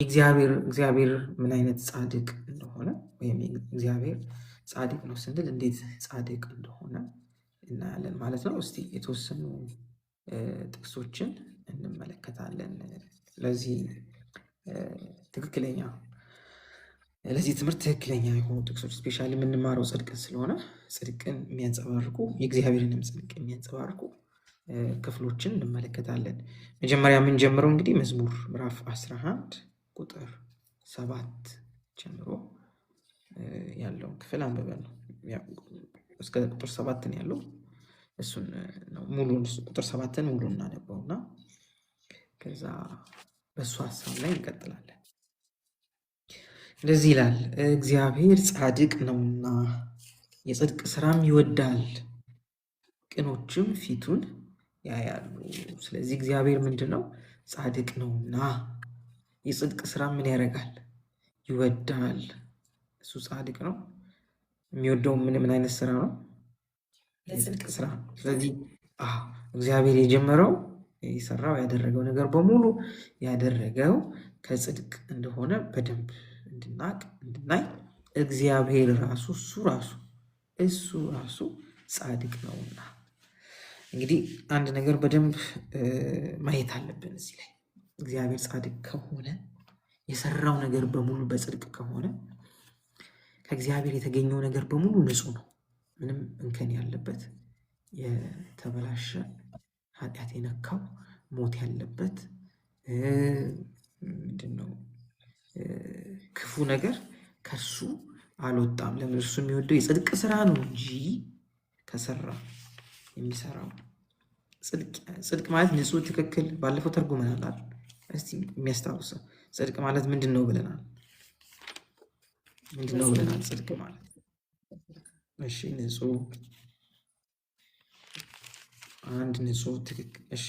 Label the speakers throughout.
Speaker 1: እግዚአብሔር ምን አይነት ጻድቅ እንደሆነ ወይም እግዚአብሔር ጻድቅ ነው ስንል እንዴት ጻድቅ እንደሆነ እናያለን ማለት ነው። እስቲ የተወሰኑ ጥቅሶችን እንመለከታለን። ለዚህ ትምህርት ትክክለኛ የሆኑ ጥቅሶች ስፔሻሊ የምንማረው ጽድቅን ስለሆነ ጽድቅን የሚያንጸባርቁ የእግዚአብሔርንም ጽድቅ የሚያንጸባርቁ ክፍሎችን እንመለከታለን። መጀመሪያ የምንጀምረው እንግዲህ መዝሙር ምዕራፍ 11 ቁጥር 7 ጀምሮ ያለውን ክፍል አንብበን ነው። እስከ ቁጥር 7 ያለው እሱን ነው ሙሉን ቁጥር 7ን ሙሉ እናነበውና ከዛ በሱ ሐሳብ ላይ እንቀጥላለን። እንደዚህ ይላል፣ እግዚአብሔር ጻድቅ ነውና የጽድቅ ስራም ይወዳል፣ ቅኖችም ፊቱን ያያሉ። ስለዚህ እግዚአብሔር ምንድነው? ጻድቅ ነውና የጽድቅ ስራ ምን ያደርጋል? ይወዳል። እሱ ጻድቅ ነው። የሚወደው ምን አይነት ስራ ነው? የጽድቅ ስራ። ስለዚህ እግዚአብሔር የጀመረው የሰራው ያደረገው ነገር በሙሉ ያደረገው ከጽድቅ እንደሆነ በደንብ እንድናይ እግዚአብሔር እሱ ራሱ ጻድቅ ነውና። እንግዲህ አንድ ነገር በደንብ ማየት አለብን እዚህ ላይ። እግዚአብሔር ጻድቅ ከሆነ የሰራው ነገር በሙሉ በጽድቅ ከሆነ ከእግዚአብሔር የተገኘው ነገር በሙሉ ንጹህ ነው። ምንም እንከን ያለበት የተበላሸ ኃጢአት የነካው ሞት ያለበት ምንድነው ክፉ ነገር ከሱ አልወጣም። ለምን? እርሱ የሚወደው የጽድቅ ስራ ነው እንጂ ከሰራ የሚሰራው ጽድቅ ማለት ንጹህ፣ ትክክል። ባለፈው ተርጉመናል። እስቲ የሚያስታውሰው ጽድቅ ማለት ምንድን ነው ብለናል? ጽድቅ ማለት እሺ፣ ንጹህ፣ አንድ ንጹህ፣ ትክክል። እሺ፣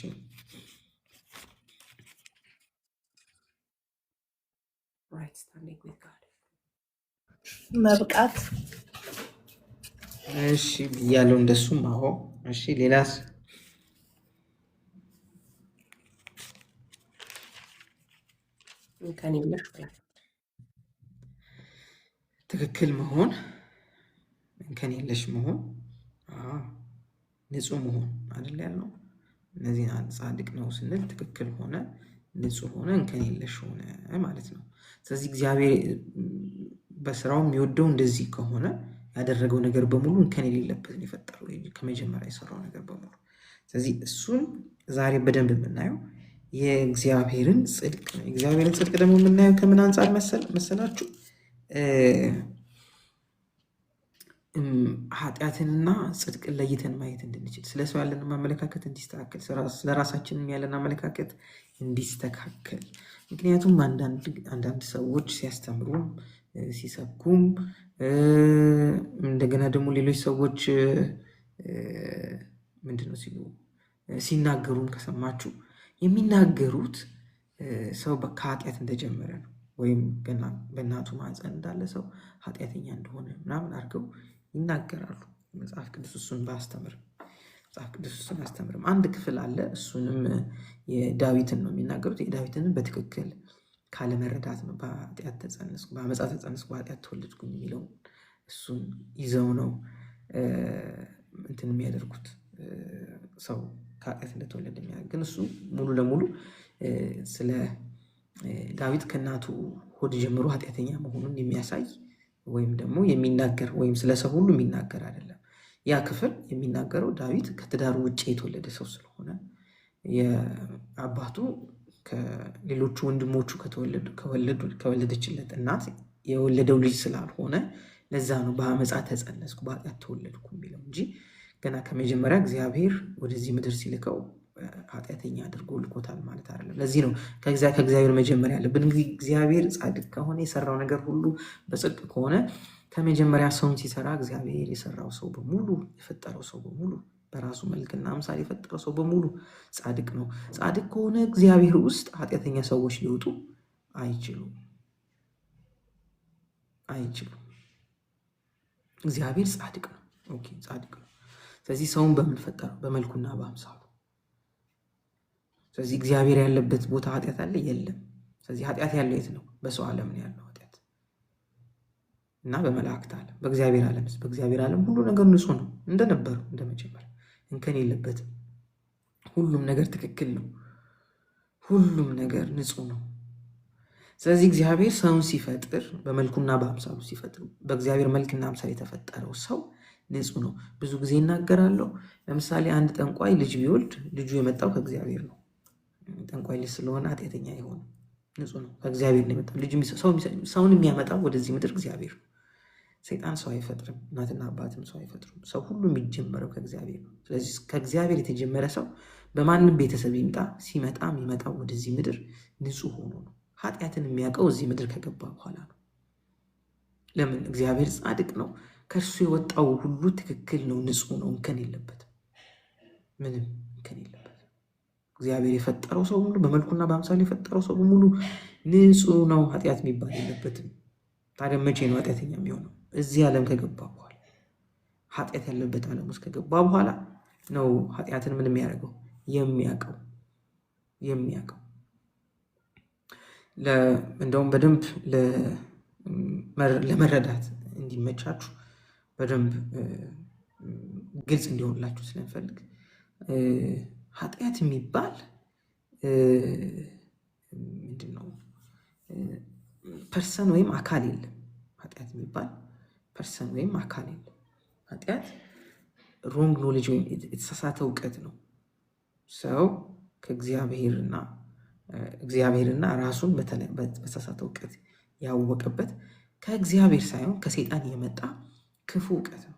Speaker 2: መብቃት።
Speaker 1: እሺ ብያለሁ። እንደሱም አዎ። እሺ፣ ሌላስ? ትክክል መሆን፣ እንከን የለሽ መሆን፣ ንጹህ መሆን አይደል ያልነው? እነዚህን ጻድቅ ነው ስንል ትክክል ሆነ፣ ንጹህ ሆነ፣ እንከን የለሽ ሆነ ማለት ነው። ስለዚህ እግዚአብሔር በስራው የሚወደው እንደዚህ ከሆነ ያደረገው ነገር በሙሉ እንከን የሌለበትን የፈጠረው ከመጀመሪያ የሰራው ነገር በሙሉ። ስለዚህ እሱን ዛሬ በደንብ የምናየው የእግዚአብሔርን ጽድቅ ነው። የእግዚአብሔርን ጽድቅ ደግሞ የምናየው ከምን አንጻር መሰላችሁ? ኃጢአትንና ጽድቅን ለይተን ማየት እንድንችል፣ ስለ ሰው ያለን አመለካከት እንዲስተካከል፣ ስለ ራሳችንም ያለን አመለካከት እንዲስተካከል። ምክንያቱም አንዳንድ ሰዎች ሲያስተምሩም ሲሰብኩም እንደገና ደግሞ ሌሎች ሰዎች ምንድነው ሲሉ ሲናገሩም ከሰማችሁ የሚናገሩት ሰው ከኃጢአት እንደጀመረ ነው፣ ወይም ገና በእናቱ ማህፀን እንዳለ ሰው ኃጢአተኛ እንደሆነ ምናምን አድርገው ይናገራሉ። መጽሐፍ ቅዱስ እሱን አያስተምርም። አንድ ክፍል አለ፣ እሱንም የዳዊትን ነው የሚናገሩት። የዳዊትንም በትክክል ካለመረዳት ነው። በአመፃ ተጸነስኩ በኃጢአት ተወለድኩኝ የሚለው እሱን ይዘው ነው እንትን የሚያደርጉት ሰው ከኃጢአት እንደተወለደ የሚያደርግ። ግን እሱ ሙሉ ለሙሉ ስለ ዳዊት ከእናቱ ሆድ ጀምሮ ኃጢአተኛ መሆኑን የሚያሳይ ወይም ደግሞ የሚናገር ወይም ስለ ሰው ሁሉ የሚናገር አይደለም። ያ ክፍል የሚናገረው ዳዊት ከትዳሩ ውጭ የተወለደ ሰው ስለሆነ የአባቱ ከሌሎቹ ወንድሞቹ ከወለደችለት እናት የወለደው ልጅ ስላልሆነ ለዛ ነው በአመፃ ተጸነስኩ በኃጢአት ተወለድኩ የሚለው እንጂ ገና ከመጀመሪያ እግዚአብሔር ወደዚህ ምድር ሲልከው ኃጢአተኛ አድርጎ ልኮታል ማለት አይደለም። ለዚህ ነው ከእግዚአብሔር መጀመሪያ ያለብን። እንግዲህ እግዚአብሔር ጻድቅ ከሆነ የሰራው ነገር ሁሉ በጽድቅ ከሆነ ከመጀመሪያ ሰውን ሲሰራ እግዚአብሔር የሰራው ሰው በሙሉ የፈጠረው ሰው በሙሉ በራሱ መልክና አምሳል የፈጠረው ሰው በሙሉ ጻድቅ ነው። ጻድቅ ከሆነ እግዚአብሔር ውስጥ ኃጢአተኛ ሰዎች ሊወጡ አይችሉም። እግዚአብሔር ጻድቅ ነው። ጻድቅ ነው። ስለዚህ ሰውን በምን ፈጠረው? በመልኩና በአምሳሉ። ስለዚህ እግዚአብሔር ያለበት ቦታ ኃጢአት አለ? የለም። ስለዚህ ኃጢአት ያለው የት ነው? በሰው ዓለም ነው ያለው ኃጢአት እና በመላእክት ዓለም። በእግዚአብሔር ዓለምስ? በእግዚአብሔር ዓለም ሁሉ ነገር ንጹህ ነው እንደነበረው እንደመጀመሪያ፣ እንከን የለበትም። ሁሉም ነገር ትክክል ነው። ሁሉም ነገር ንጹህ ነው። ስለዚህ እግዚአብሔር ሰውን ሲፈጥር በመልኩና በአምሳሉ ሲፈጥር በእግዚአብሔር መልክና አምሳል የተፈጠረው ሰው ንጹህ ነው። ብዙ ጊዜ እናገራለሁ። ለምሳሌ አንድ ጠንቋይ ልጅ ቢወልድ ልጁ የመጣው ከእግዚአብሔር ነው። ጠንቋይ ልጅ ስለሆነ ኃጢአተኛ አይሆንም፣ ንጹህ ነው። ከእግዚአብሔር ነው የመጣው። ሰውን የሚያመጣው ወደዚህ ምድር እግዚአብሔር ነው። ሰይጣን ሰው አይፈጥርም፣ እናትና አባትም ሰው አይፈጥሩም። ሰው ሁሉ የሚጀመረው ከእግዚአብሔር ነው። ስለዚህ ከእግዚአብሔር የተጀመረ ሰው በማንም ቤተሰብ ይምጣ ሲመጣ የሚመጣው ወደዚህ ምድር ንጹህ ሆኖ ነው። ኃጢአትን የሚያውቀው እዚህ ምድር ከገባ በኋላ ነው። ለምን? እግዚአብሔር ጻድቅ ነው። ከእርሱ የወጣው ሁሉ ትክክል ነው፣ ንጹህ ነው፣ እንከን የለበትም፣ ምንም እንከን የለበትም። እግዚአብሔር የፈጠረው ሰው ሁሉ በመልኩና በአምሳሉ የፈጠረው ሰው በሙሉ ንጹህ ነው፣ ኃጢአት የሚባል የለበትም። ታዲያ መቼ ነው ኃጢአተኛ የሚሆነው? እዚህ ዓለም ከገባ በኋላ። ኃጢአት ያለበት ዓለም ውስጥ ከገባ በኋላ ነው ኃጢአትን ምን የሚያደርገው የሚያውቀው። እንደውም በደንብ ለመረዳት እንዲመቻችሁ በደንብ ግልጽ እንዲሆንላችሁ ስለምፈልግ ኃጢአት የሚባል ምንድን ነው? ፐርሰን ወይም አካል የለም። ኃጢአት የሚባል ፐርሰን ወይም አካል የለም። ኃጢአት ሮንግ ኖሌጅ ወይም የተሳሳተ እውቀት ነው። ሰው እግዚአብሔርና ራሱን በተሳሳተ እውቀት ያወቀበት ከእግዚአብሔር ሳይሆን ከሰይጣን የመጣ ክፉ እውቀት ነው።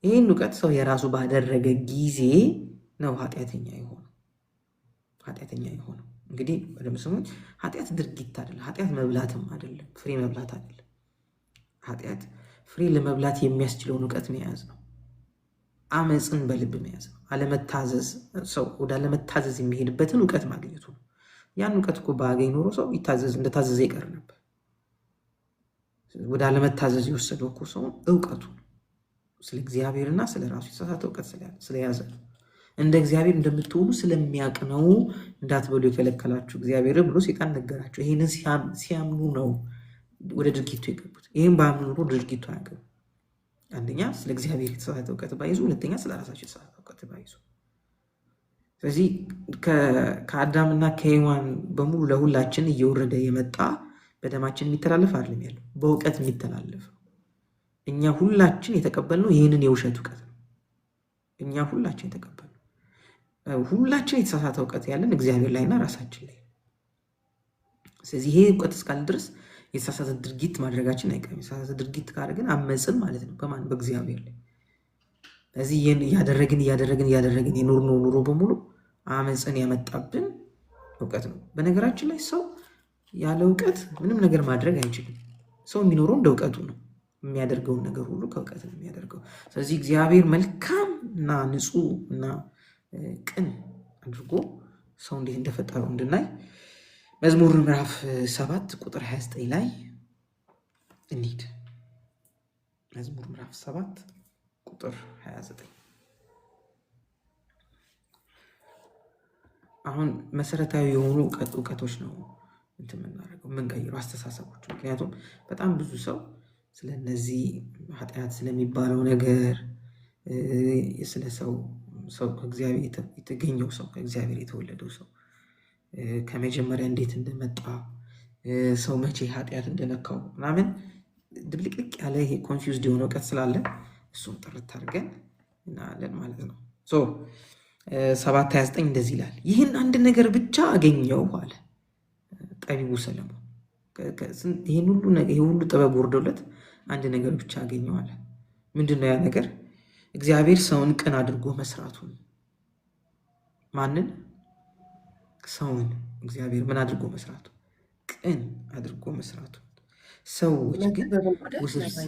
Speaker 1: ይህን እውቀት ሰው የራሱ ባደረገ ጊዜ ነው ኃጢአተኛ የሆነው። እንግዲህ በደምብ ስሙኝ። ኃጢአት ድርጊት አይደለም። ኃጢአት መብላትም አይደለም። ፍሬ መብላት አይደለም። ኃጢአት ፍሬ ለመብላት የሚያስችለውን እውቀት መያዝ ነው። አመፅን በልብ መያዝ ነው። ሰው ወደ አለመታዘዝ የሚሄድበትን እውቀት ማግኘቱ ነው። ያን እውቀት እኮ ባገኝ ኖሮ ሰው እንደታዘዘ ይቀር ነበር። ወደ አለመታዘዝ የወሰደው እኮ ሰው እውቀቱ ነው። ስለ እግዚአብሔርና ስለ ራሱ የተሳሳተ እውቀት ስለያዘ ነው። እንደ እግዚአብሔር እንደምትሆኑ ስለሚያውቅ ነው እንዳትበሉ የከለከላችሁ እግዚአብሔር ብሎ ሰይጣን ነገራቸው። ይህንን ሲያምኑ ነው ወደ ድርጊቱ የገቡት። ይህም በአምኑ ኖሮ ድርጊቱ አያገቡ። አንደኛ ስለ እግዚአብሔር የተሳሳተ እውቀት ባይዙ፣ ሁለተኛ ስለ ራሳቸው የተሳሳተ እውቀት ባይዙ። ስለዚህ ከአዳምና ከሔዋን በሙሉ ለሁላችን እየወረደ የመጣ በደማችን የሚተላለፍ አይደለም ያለው፣ በእውቀት የሚተላለፍ ነው። እኛ ሁላችን የተቀበልነው ይህንን የውሸት እውቀት ነው። እኛ ሁላችን የተቀበልነው ሁላችን የተሳሳተ እውቀት ያለን እግዚአብሔር ላይና ራሳችን ላይ። ስለዚህ ይሄ እውቀት እስካለ ድረስ የተሳሳተ ድርጊት ማድረጋችን አይቀርም። የተሳሳተ ድርጊት ካደረግን አመፅን ማለት ነው። በማን? በእግዚአብሔር ላይ። ስለዚህ ይህን እያደረግን የኖርነው ኑሮ በሙሉ አመፅን ያመጣብን እውቀት ነው። በነገራችን ላይ ሰው ያለ እውቀት ምንም ነገር ማድረግ አይችልም። ሰው የሚኖረው እንደ እውቀቱ ነው። የሚያደርገውን ነገር ሁሉ ከእውቀት ነው የሚያደርገው። ስለዚህ እግዚአብሔር መልካም እና ንጹህ እና ቅን አድርጎ ሰው እንዴት እንደፈጠረው እንድናይ መዝሙር ምዕራፍ 7 ቁጥር 29 ላይ እንሂድ። መዝሙር ምዕራፍ 7 ቁጥር 29። አሁን መሰረታዊ የሆኑ እውቀቶች ነው የምናደርገው የምንቀይረው አስተሳሰቦች። ምክንያቱም በጣም ብዙ ሰው ስለነዚህ ኃጢአት ስለሚባለው ነገር ስለ ሰው ከእግዚአብሔር የተገኘው ሰው ከእግዚአብሔር የተወለደው ሰው ከመጀመሪያ እንዴት እንደመጣ ሰው መቼ ኃጢአት እንደነካው ምናምን ድብልቅልቅ ያለ ይሄ ኮንፊውዝድ የሆነ እውቀት ስላለ እሱም ጥርት አድርገን እናያለን ማለት ነው። 7:29 እንደዚህ ይላል፣ ይህን አንድ ነገር ብቻ አገኘው አለ ጠቢቡ ሰለሞን። ይሄ ሁሉ ጥበብ ወርዶለት አንድ ነገር ብቻ አገኘው አለ። ምንድነው ያ ነገር? እግዚአብሔር ሰውን ቅን አድርጎ መስራቱን። ማንን? ሰውን። እግዚአብሔር ምን አድርጎ መስራቱ? ቅን አድርጎ መስራቱ። ሰዎች ግን ውስብስብ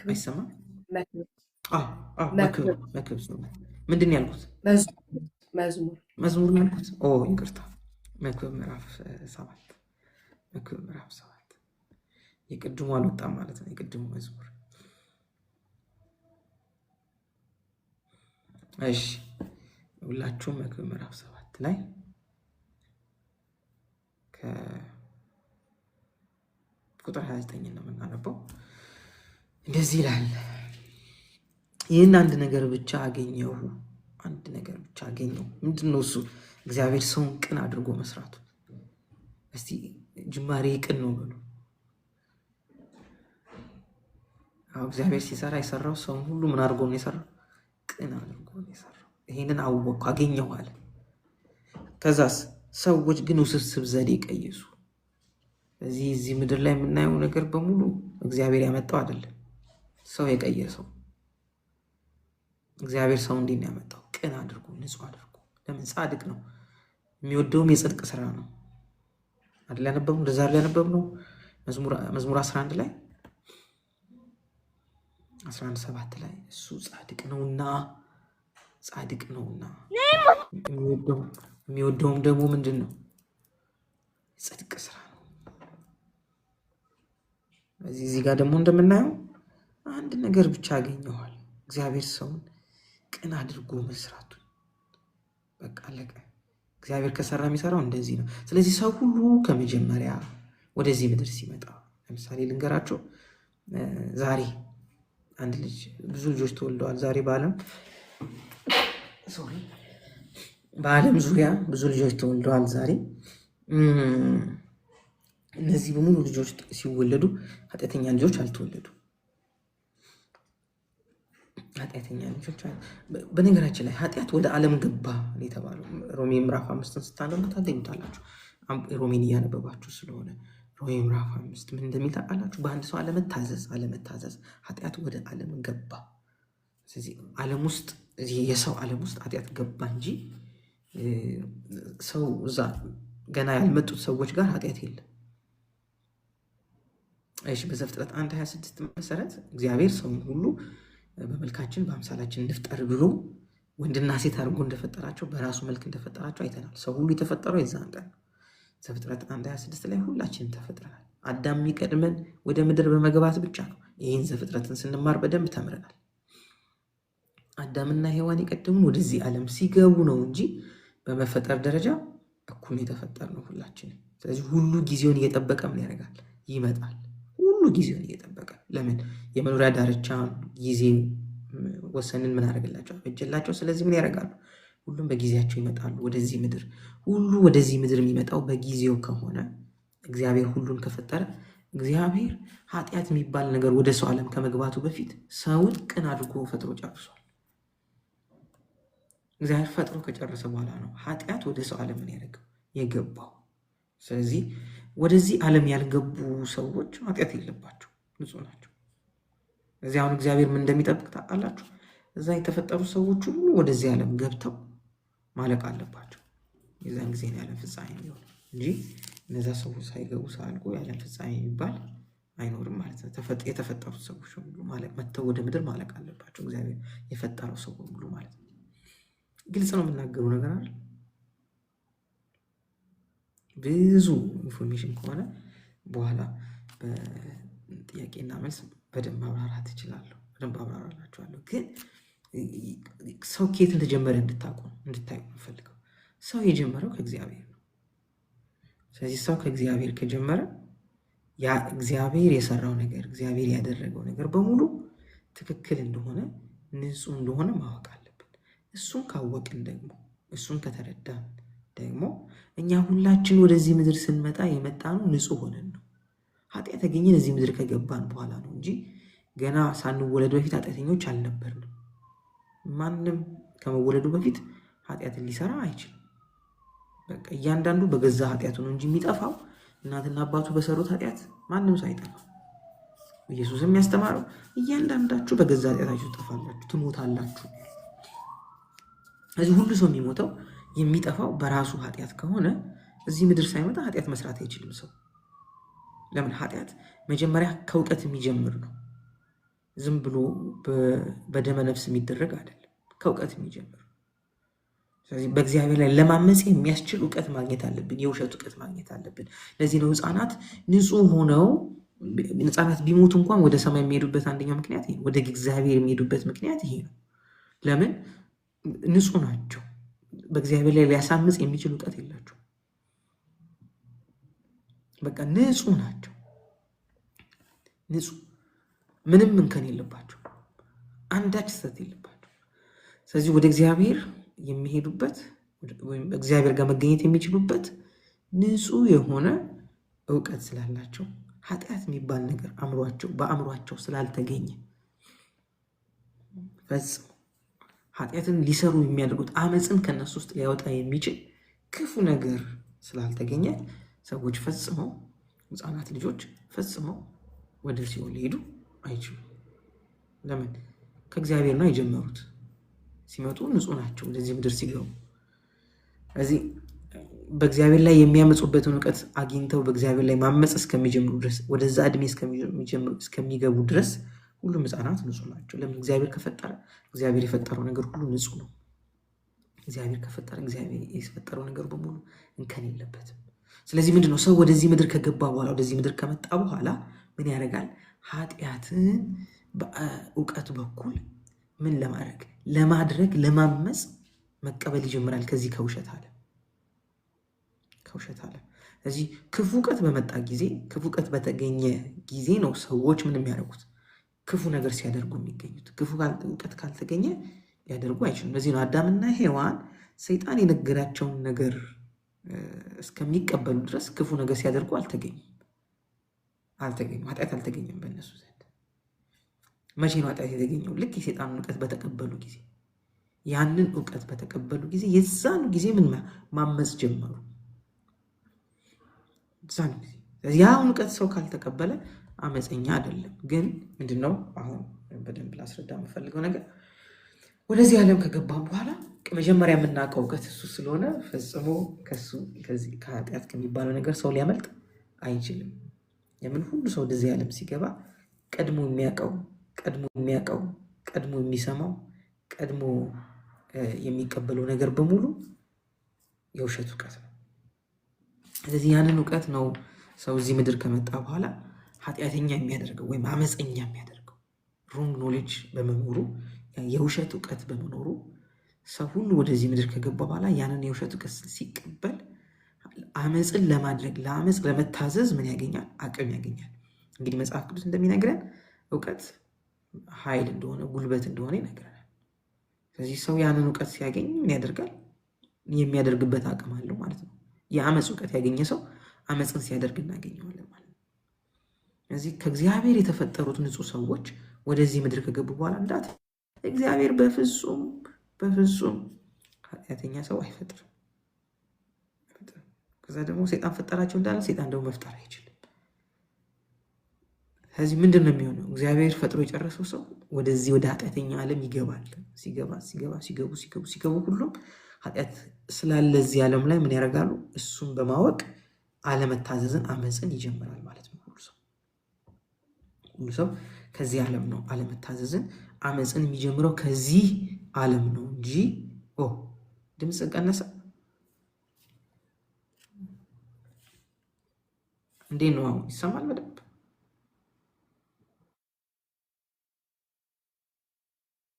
Speaker 1: አይሰማም። መክብብ ምንድን ነው ያልኩት? መዝሙር ነው ያልኩት። ይቅርታ። መክብብ ምዕራፍ 7 የቅድሙ አልወጣም ማለት ነው። የቅድሙ መዝሙር። እሺ ሁላችሁም መክብብ ምዕራፍ 7 ላይ ከቁጥር 29 ነው የምናነበው። እንደዚህ ይላል፣ ይህን አንድ ነገር ብቻ አገኘሁ። አንድ ነገር ብቻ አገኘሁ። ምንድን ነው እሱ? እግዚአብሔር ሰውን ቅን አድርጎ መስራቱ። እስቲ ጅማሬ ቅን ነው በሉ። እግዚአብሔር ሲሰራ የሰራው ሰውን ሁሉ ምን አድርጎ ነው የሰራው? ቅን አድርጎ ነው የሰራው። ይሄንን አወቅኩ አገኘሁ አለ። ከዛስ ሰዎች ግን ውስብስብ ዘዴ ቀየሱ። እዚህ ምድር ላይ የምናየው ነገር በሙሉ እግዚአብሔር ያመጣው አይደለም፣ ሰው የቀየሰው። እግዚአብሔር ሰው እንዴት ነው ያመጣው? ቅን አድርጎ ንጹህ አድርጎ። ለምን? ጻድቅ ነው። የሚወደውም የጽድቅ ስራ ነው አይደል? ያነበብነው እንደዛ ላይ ያነበብነው መዝሙር 11 ላይ 11:7 ላይ እሱ ጻድቅ ነውና የሚወደውም ደግሞ ምንድን ነው? ጽድቅ ስራ ነው። እዚህ ጋር ደግሞ እንደምናየው አንድ ነገር ብቻ አገኘዋል፣ እግዚአብሔር ሰውን ቅን አድርጎ መስራቱ። በቃ አለቀ። እግዚአብሔር ከሰራ የሚሰራው እንደዚህ ነው። ስለዚህ ሰው ሁሉ ከመጀመሪያ ወደዚህ ምድር ሲመጣ፣ ለምሳሌ ልንገራቸው። ዛሬ አንድ ልጅ፣ ብዙ ልጆች ተወልደዋል ዛሬ በዓለም ዙሪያ ብዙ ልጆች ተወልደዋል ዛሬ። እነዚህ በሙሉ ልጆች ሲወለዱ ኃጢአተኛ ልጆች አልተወለዱ። ኃጢአተኛ ልጆች በነገራችን ላይ ኃጢአት ወደ ዓለም ገባ የተባለው ሮሜ ምዕራፍ 5 ስታነቡ ታገኙታላችሁ። ሮሜን እያነበባችሁ ስለሆነ ሮሜ ምዕራፍ 5 ምን እንደሚል ታውቃላችሁ? በአንድ ሰው አለመታዘዝ ኃጢአት ወደ ዓለም ገባ። ስለዚህ ዓለም ውስጥ የሰው ዓለም ውስጥ ኃጢአት ገባ እንጂ ሰው እዛ ገና ያልመጡት ሰዎች ጋር ኃጢአት የለም። እሺ፣ በዘፍጥረት 1:26 መሰረት እግዚአብሔር ሰውን ሁሉ በመልካችን በአምሳላችን እንፍጠር ብሎ ወንድና ሴት አድርጎ እንደፈጠራቸው በራሱ መልክ እንደፈጠራቸው አይተናል። ሰው ሁሉ የተፈጠረው የዛን ቀን ዘፍጥረት 1:26 ላይ ሁላችንም ተፈጥረናል። አዳም የሚቀድመን ወደ ምድር በመግባት ብቻ ነው። ይህን ዘፍጥረትን ስንማር በደንብ ተምረናል። አዳምና ሔዋን የቀደሙን ወደዚህ ዓለም ሲገቡ ነው እንጂ በመፈጠር ደረጃ እኩል የተፈጠር ነው ሁላችንም። ስለዚህ ሁሉ ጊዜውን እየጠበቀ ምን ያደርጋል? ይመጣል። ሁሉ ጊዜውን እየጠበቀ ለምን? የመኖሪያ ዳርቻ ጊዜ ወሰንን ምን አደረግላቸው? አበጀላቸው። ስለዚህ ምን ያደርጋሉ? ሁሉም በጊዜያቸው ይመጣሉ ወደዚህ ምድር። ሁሉ ወደዚህ ምድር የሚመጣው በጊዜው ከሆነ እግዚአብሔር ሁሉን ከፈጠረ እግዚአብሔር ኃጢአት የሚባል ነገር ወደ ሰው ዓለም ከመግባቱ በፊት ሰውን ቅን አድርጎ ፈጥሮ ጨርሷል። እግዚአብሔር ፈጥሮ ከጨረሰ በኋላ ነው ኃጢአት ወደ ሰው ዓለም የገባው። ስለዚህ ወደዚህ ዓለም ያልገቡ ሰዎች ኃጢአት የለባቸው፣ ንጹህ ናቸው። እዚህ አሁን እግዚአብሔር ምን እንደሚጠብቅ ታውቃላችሁ? እዛ የተፈጠሩ ሰዎች ሁሉ ወደዚህ ዓለም ገብተው ማለቅ አለባቸው። የዛን ጊዜ ነው የዓለም ፍጻሜ የሚሆን እንጂ እነዛ ሰዎች ሳይገቡ ሳያልቁ የዓለም ፍጻሜ የሚባል አይኖርም ማለት ነው። የተፈጠሩት ሰዎች ሁሉ መጥተው ወደ ምድር ማለቅ አለባቸው፣ እግዚአብሔር የፈጠረው ሰው ሁሉ ማለት ነው። ግልጽ ነው የምናገሩ ነገር አለ። ብዙ ኢንፎርሜሽን ከሆነ በኋላ በጥያቄና መልስ በደንብ ማብራራት እችላለሁ፣ በደንብ አብራራላችኋለሁ። ግን ሰው ከየት እንደጀመረ እንድታዩ የምፈልገው ሰው የጀመረው ከእግዚአብሔር ነው። ስለዚህ ሰው ከእግዚአብሔር ከጀመረ ያ እግዚአብሔር የሰራው ነገር እግዚአብሔር ያደረገው ነገር በሙሉ ትክክል እንደሆነ ንጹህ እንደሆነ ማወቅ አለብን። እሱን ካወቅን ደግሞ እሱን ከተረዳን ደግሞ እኛ ሁላችን ወደዚህ ምድር ስንመጣ የመጣነው ንጹህ ሆነን ነው። ኃጢአት ያገኘን እዚህ ምድር ከገባን በኋላ ነው እንጂ ገና ሳንወለድ በፊት ኃጢአተኞች አልነበርንም። ማንም ከመወለዱ በፊት ኃጢአትን ሊሰራ አይችልም። በቃ እያንዳንዱ በገዛ ኃጢአቱ ነው እንጂ የሚጠፋው እናትና አባቱ በሰሩት ኃጢአት ማንም ሰው አይጠፋም። ኢየሱስም የሚያስተማረው እያንዳንዳችሁ በገዛ ኃጢአታችሁ ትጠፋላችሁ፣ ትሞታላችሁ። ስለዚህ ሁሉ ሰው የሚሞተው የሚጠፋው በራሱ ኃጢአት ከሆነ እዚህ ምድር ሳይመጣ ኃጢአት መስራት አይችልም ሰው። ለምን? ኃጢአት መጀመሪያ ከእውቀት የሚጀምር ነው። ዝም ብሎ በደመ ነፍስ የሚደረግ አይደለም፣ ከእውቀት የሚጀምር። ስለዚህ በእግዚአብሔር ላይ ለማመፅ የሚያስችል እውቀት ማግኘት አለብን፣ የውሸት እውቀት ማግኘት አለብን። ለዚህ ነው ህፃናት ንጹህ ሆነው ህፃናት ቢሞቱ እንኳን ወደ ሰማይ የሚሄዱበት አንደኛው ምክንያት ይሄ፣ ወደ እግዚአብሔር የሚሄዱበት ምክንያት ይሄ ነው። ለምን? ንጹህ ናቸው። በእግዚአብሔር ላይ ሊያሳምፅ የሚችል እውቀት የላቸው። በቃ ንጹህ ናቸው። ንጹህ፣ ምንም እንከን የለባቸው፣ አንዳች ስህተት የለባቸው። ስለዚህ ወደ እግዚአብሔር የሚሄዱበት ወይም እግዚአብሔር ጋር መገኘት የሚችሉበት ንጹህ የሆነ እውቀት ስላላቸው፣ ኃጢአት የሚባል ነገር በአእምሯቸው ስላልተገኘ፣ ፈጽሞ ኃጢአትን ሊሰሩ የሚያደርጉት አመፅን ከነሱ ውስጥ ሊያወጣ የሚችል ክፉ ነገር ስላልተገኘ ሰዎች ፈጽመው፣ ህፃናት ልጆች ፈጽመው ወደ ሲኦል ሊሄዱ አይችሉም። ለምን? ከእግዚአብሔር ነው የጀመሩት። ሲመጡ ንጹህ ናቸው ወደዚህ ምድር ሲገቡ። ስለዚህ በእግዚአብሔር ላይ የሚያመፁበትን እውቀት አግኝተው በእግዚአብሔር ላይ ማመፅ እስከሚጀምሩ ድረስ፣ ወደዛ እድሜ እስከሚገቡ ድረስ ሁሉም ህፃናት ንጹህ ናቸው። ለምን? እግዚአብሔር ከፈጠረ፣ እግዚአብሔር የፈጠረው ነገር ሁሉ ንጹህ ነው። እግዚአብሔር ከፈጠረ፣ እግዚአብሔር የፈጠረው ነገር በሙሉ እንከን የለበትም። ስለዚህ ምንድነው ሰው ወደዚህ ምድር ከገባ በኋላ፣ ወደዚህ ምድር ከመጣ በኋላ ምን ያደርጋል? ኃጢአትን በእውቀት በኩል ምን ለማድረግ ለማመፅ መቀበል ይጀምራል። ከዚህ ከውሸት አለ። ስለዚህ ክፉ እውቀት በመጣ ጊዜ፣ ክፉ እውቀት በተገኘ ጊዜ ነው ሰዎች ምን የሚያደርጉት? ክፉ ነገር ሲያደርጉ የሚገኙት። ክፉ እውቀት ካልተገኘ ሊያደርጉ አይችሉም። ለዚህ ነው አዳምና ሔዋን ሰይጣን የነገራቸውን ነገር እስከሚቀበሉ ድረስ ክፉ ነገር ሲያደርጉ አልተገኙም። ኃጢአት አልተገኘም በእነሱ ዘንድ። መቼ ነው ኃጢአት የተገኘው? ልክ የሰይጣንን እውቀት በተቀበሉ ጊዜ። ያንን እውቀት በተቀበሉ ጊዜ የዛን ጊዜ ምን ማመፅ ጀመሩ። ያውን እውቀት ሰው ካልተቀበለ አመፀኛ አይደለም። ግን ምንድነው አሁን በደንብ ላስረዳ የምፈልገው ነገር፣ ወደዚህ ዓለም ከገባን በኋላ መጀመሪያ የምናውቀው እውቀት እሱ ስለሆነ ፈጽሞ ከኃጢአት ከሚባለው ነገር ሰው ሊያመልጥ አይችልም። የምን ሁሉ ሰው ወደዚህ ዓለም ሲገባ ቀድሞ የሚያውቀው፣ ቀድሞ የሚሰማው፣ ቀድሞ የሚቀበለው ነገር በሙሉ የውሸት እውቀት ነው። ስለዚህ ያንን እውቀት ነው ሰው እዚህ ምድር ከመጣ በኋላ ኃጢአተኛ የሚያደርገው ወይም አመፀኛ የሚያደርገው። ሮንግ ኖሌጅ በመኖሩ፣ የውሸት እውቀት በመኖሩ ሰው ሁሉ ወደዚህ ምድር ከገባ በኋላ ያንን የውሸት እውቀት ሲቀበል አመፅን ለማድረግ፣ ለአመፅ ለመታዘዝ ምን ያገኛል? አቅም ያገኛል። እንግዲህ መጽሐፍ ቅዱስ እንደሚነግረን እውቀት ኃይል እንደሆነ፣ ጉልበት እንደሆነ ይነግረናል። ስለዚህ ሰው ያንን እውቀት ሲያገኝ ምን ያደርጋል? የሚያደርግበት አቅም አለው ማለት ነው። የአመፅ እውቀት ያገኘ ሰው አመፅን ሲያደርግ እናገኘዋለን ማለት ነው። ስለዚህ ከእግዚአብሔር የተፈጠሩት ንጹህ ሰዎች ወደዚህ ምድር ከገቡ በኋላ እግዚአብሔር በፍጹም ኃጢአተኛ ሰው አይፈጥርም። ከዛ ደግሞ ሰይጣን ፈጠራቸው እንዳለ ሰይጣን ደግሞ መፍጠር አይችልም። ስለዚህ ምንድን ነው የሚሆነው? እግዚአብሔር ፈጥሮ የጨረሰው ሰው ወደዚህ ወደ ኃጢአተኛ ዓለም ይገባል። ሲገቡ ሁሉም ኃጢአት ስላለ እዚህ ዓለም ላይ ምን ያደርጋሉ? እሱን በማወቅ አለመታዘዝን፣ አመፅን ይጀምራል ማለት ነው። ሁሉ ሰው ከዚህ ዓለም ነው አለመታዘዝን፣ አመፅን የሚጀምረው ከዚህ ዓለም ነው እንጂ ድምፅ ቀነሰ እንዴት ነው? አሁን ይሰማል በደንብ?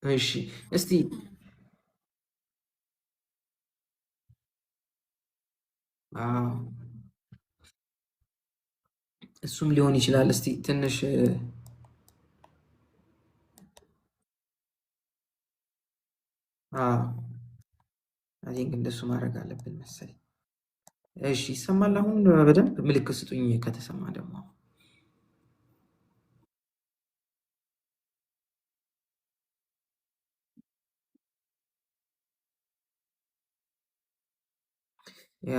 Speaker 1: እሺ እስቲ እሱም ሊሆን ይችላል። እስቲ ትንሽ አይ ቲንክ እንደሱ ማድረግ አለብን መሰለኝ። እሺ ይሰማል አሁን በደንብ? ምልክት ስጡኝ ከተሰማ ደግሞ። ያ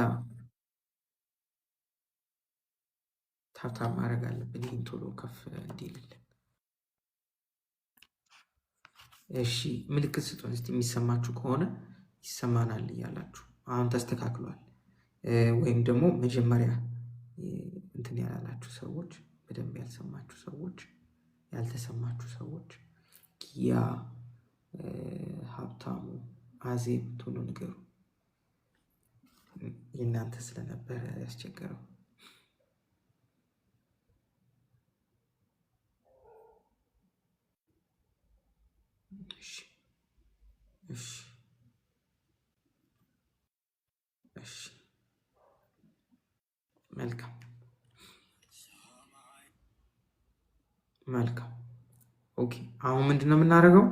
Speaker 1: ታብታብ ማድረግ አለብን ይህን ቶሎ ከፍ እንዲልልን። እሺ ምልክት ስጡን እስቲ የሚሰማችሁ ከሆነ ይሰማናል እያላችሁ። አሁን ተስተካክሏል። ወይም ደግሞ መጀመሪያ እንትን ያላላችሁ ሰዎች፣ በደንብ ያልሰማችሁ ሰዎች፣ ያልተሰማችሁ ሰዎች፣ ኪያ፣ ሀብታሙ፣ አዜብ ቶሎ ንገሩ። የእናንተ ስለነበረ ያስቸገረው። መልካም መልካም ኦኬ። አሁን ምንድን ነው የምናደርገው?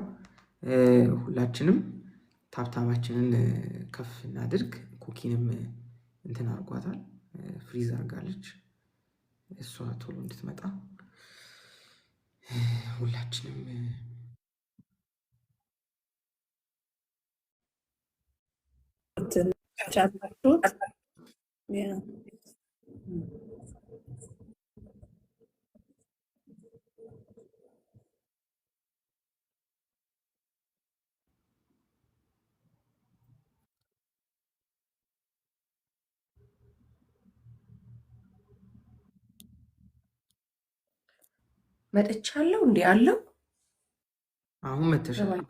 Speaker 1: ሁላችንም ታብታባችንን ከፍ እናድርግ። ኩኪንም እንትን አድርጓታል፣ ፍሪዝ አድርጋለች። እሷ ቶሎ እንድትመጣ ሁላችንም
Speaker 2: መጥቻለሁ እንዴ? አለው
Speaker 1: አሁን መተሻል።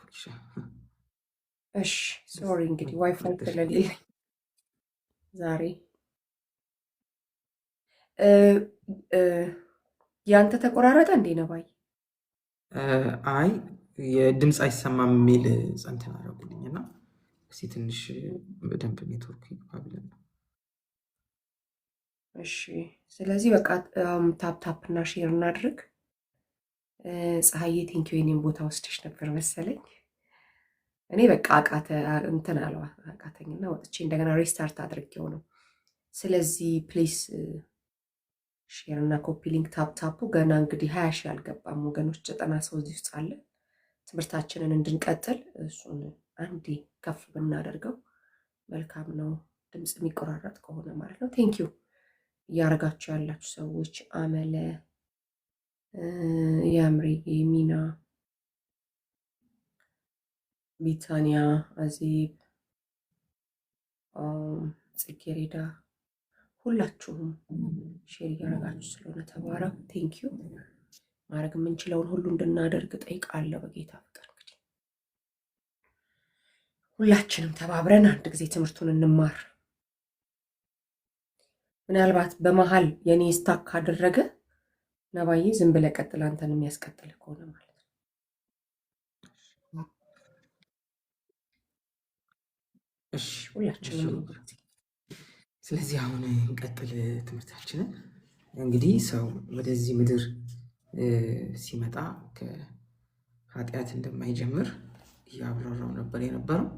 Speaker 2: እሺ ሶሪ እንግዲህ ዋይፋይ ስለሌለኝ ዛሬ ያንተ ተቆራረጠ እንዴ ነባይ?
Speaker 1: አይ የድምፅ አይሰማም የሚል ጸንትን አደረጉልኝ እና እስኪ ትንሽ በደንብ ኔትወርክ ይባብለን ነው።
Speaker 2: እሺ ስለዚህ በቃ ታፕ እና ሼር እናድርግ። ፀሐዬ ቴንኪው የኔን ቦታ ወስደሽ ነበር መሰለኝ። እኔ በቃ እንትን አቃተኝና ወጥቼ እንደገና ሪስታርት አድርጌው ነው። ስለዚህ ፕሌስ ሼር እና ኮፒ ሊንክ ታፕ ገና እንግዲህ 20 ሺህ አልገባም ወገኖች፣ 90 ሰው እዚህ ውስጥ አለ። ትምህርታችንን እንድንቀጥል እሱን አንዴ ከፍ ብናደርገው መልካም ነው። ድምፅ የሚቆራረጥ ከሆነ ማለት ነው። ቴንኪው እያደረጋችሁ ያላችሁ ሰዎች አመለ፣ የአምሬ፣ ሚና፣ ቢታንያ፣ አዜብ፣ ጽጌሬዳ ሁላችሁም ሼር እያደረጋችሁ ስለሆነ ተባረኩ። ቴንኪዩ። ማድረግ የምንችለውን ሁሉ እንድናደርግ ጠይቃለሁ በጌታ ፍቅር። እንግዲህ ሁላችንም ተባብረን አንድ ጊዜ ትምህርቱን እንማር። ምናልባት በመሀል የኔ ስታክ ካደረገ ነባዬ ዝም ብለህ ቀጥል፣ አንተን የሚያስቀጥል ከሆነ ማለት ነው።
Speaker 1: እሺ
Speaker 2: ሁላችንም
Speaker 1: ስለዚህ አሁን እንቀጥል ትምህርታችንን። እንግዲህ ሰው ወደዚህ ምድር ሲመጣ ከኃጢአት እንደማይጀምር እያብራራው ነበር የነበረው።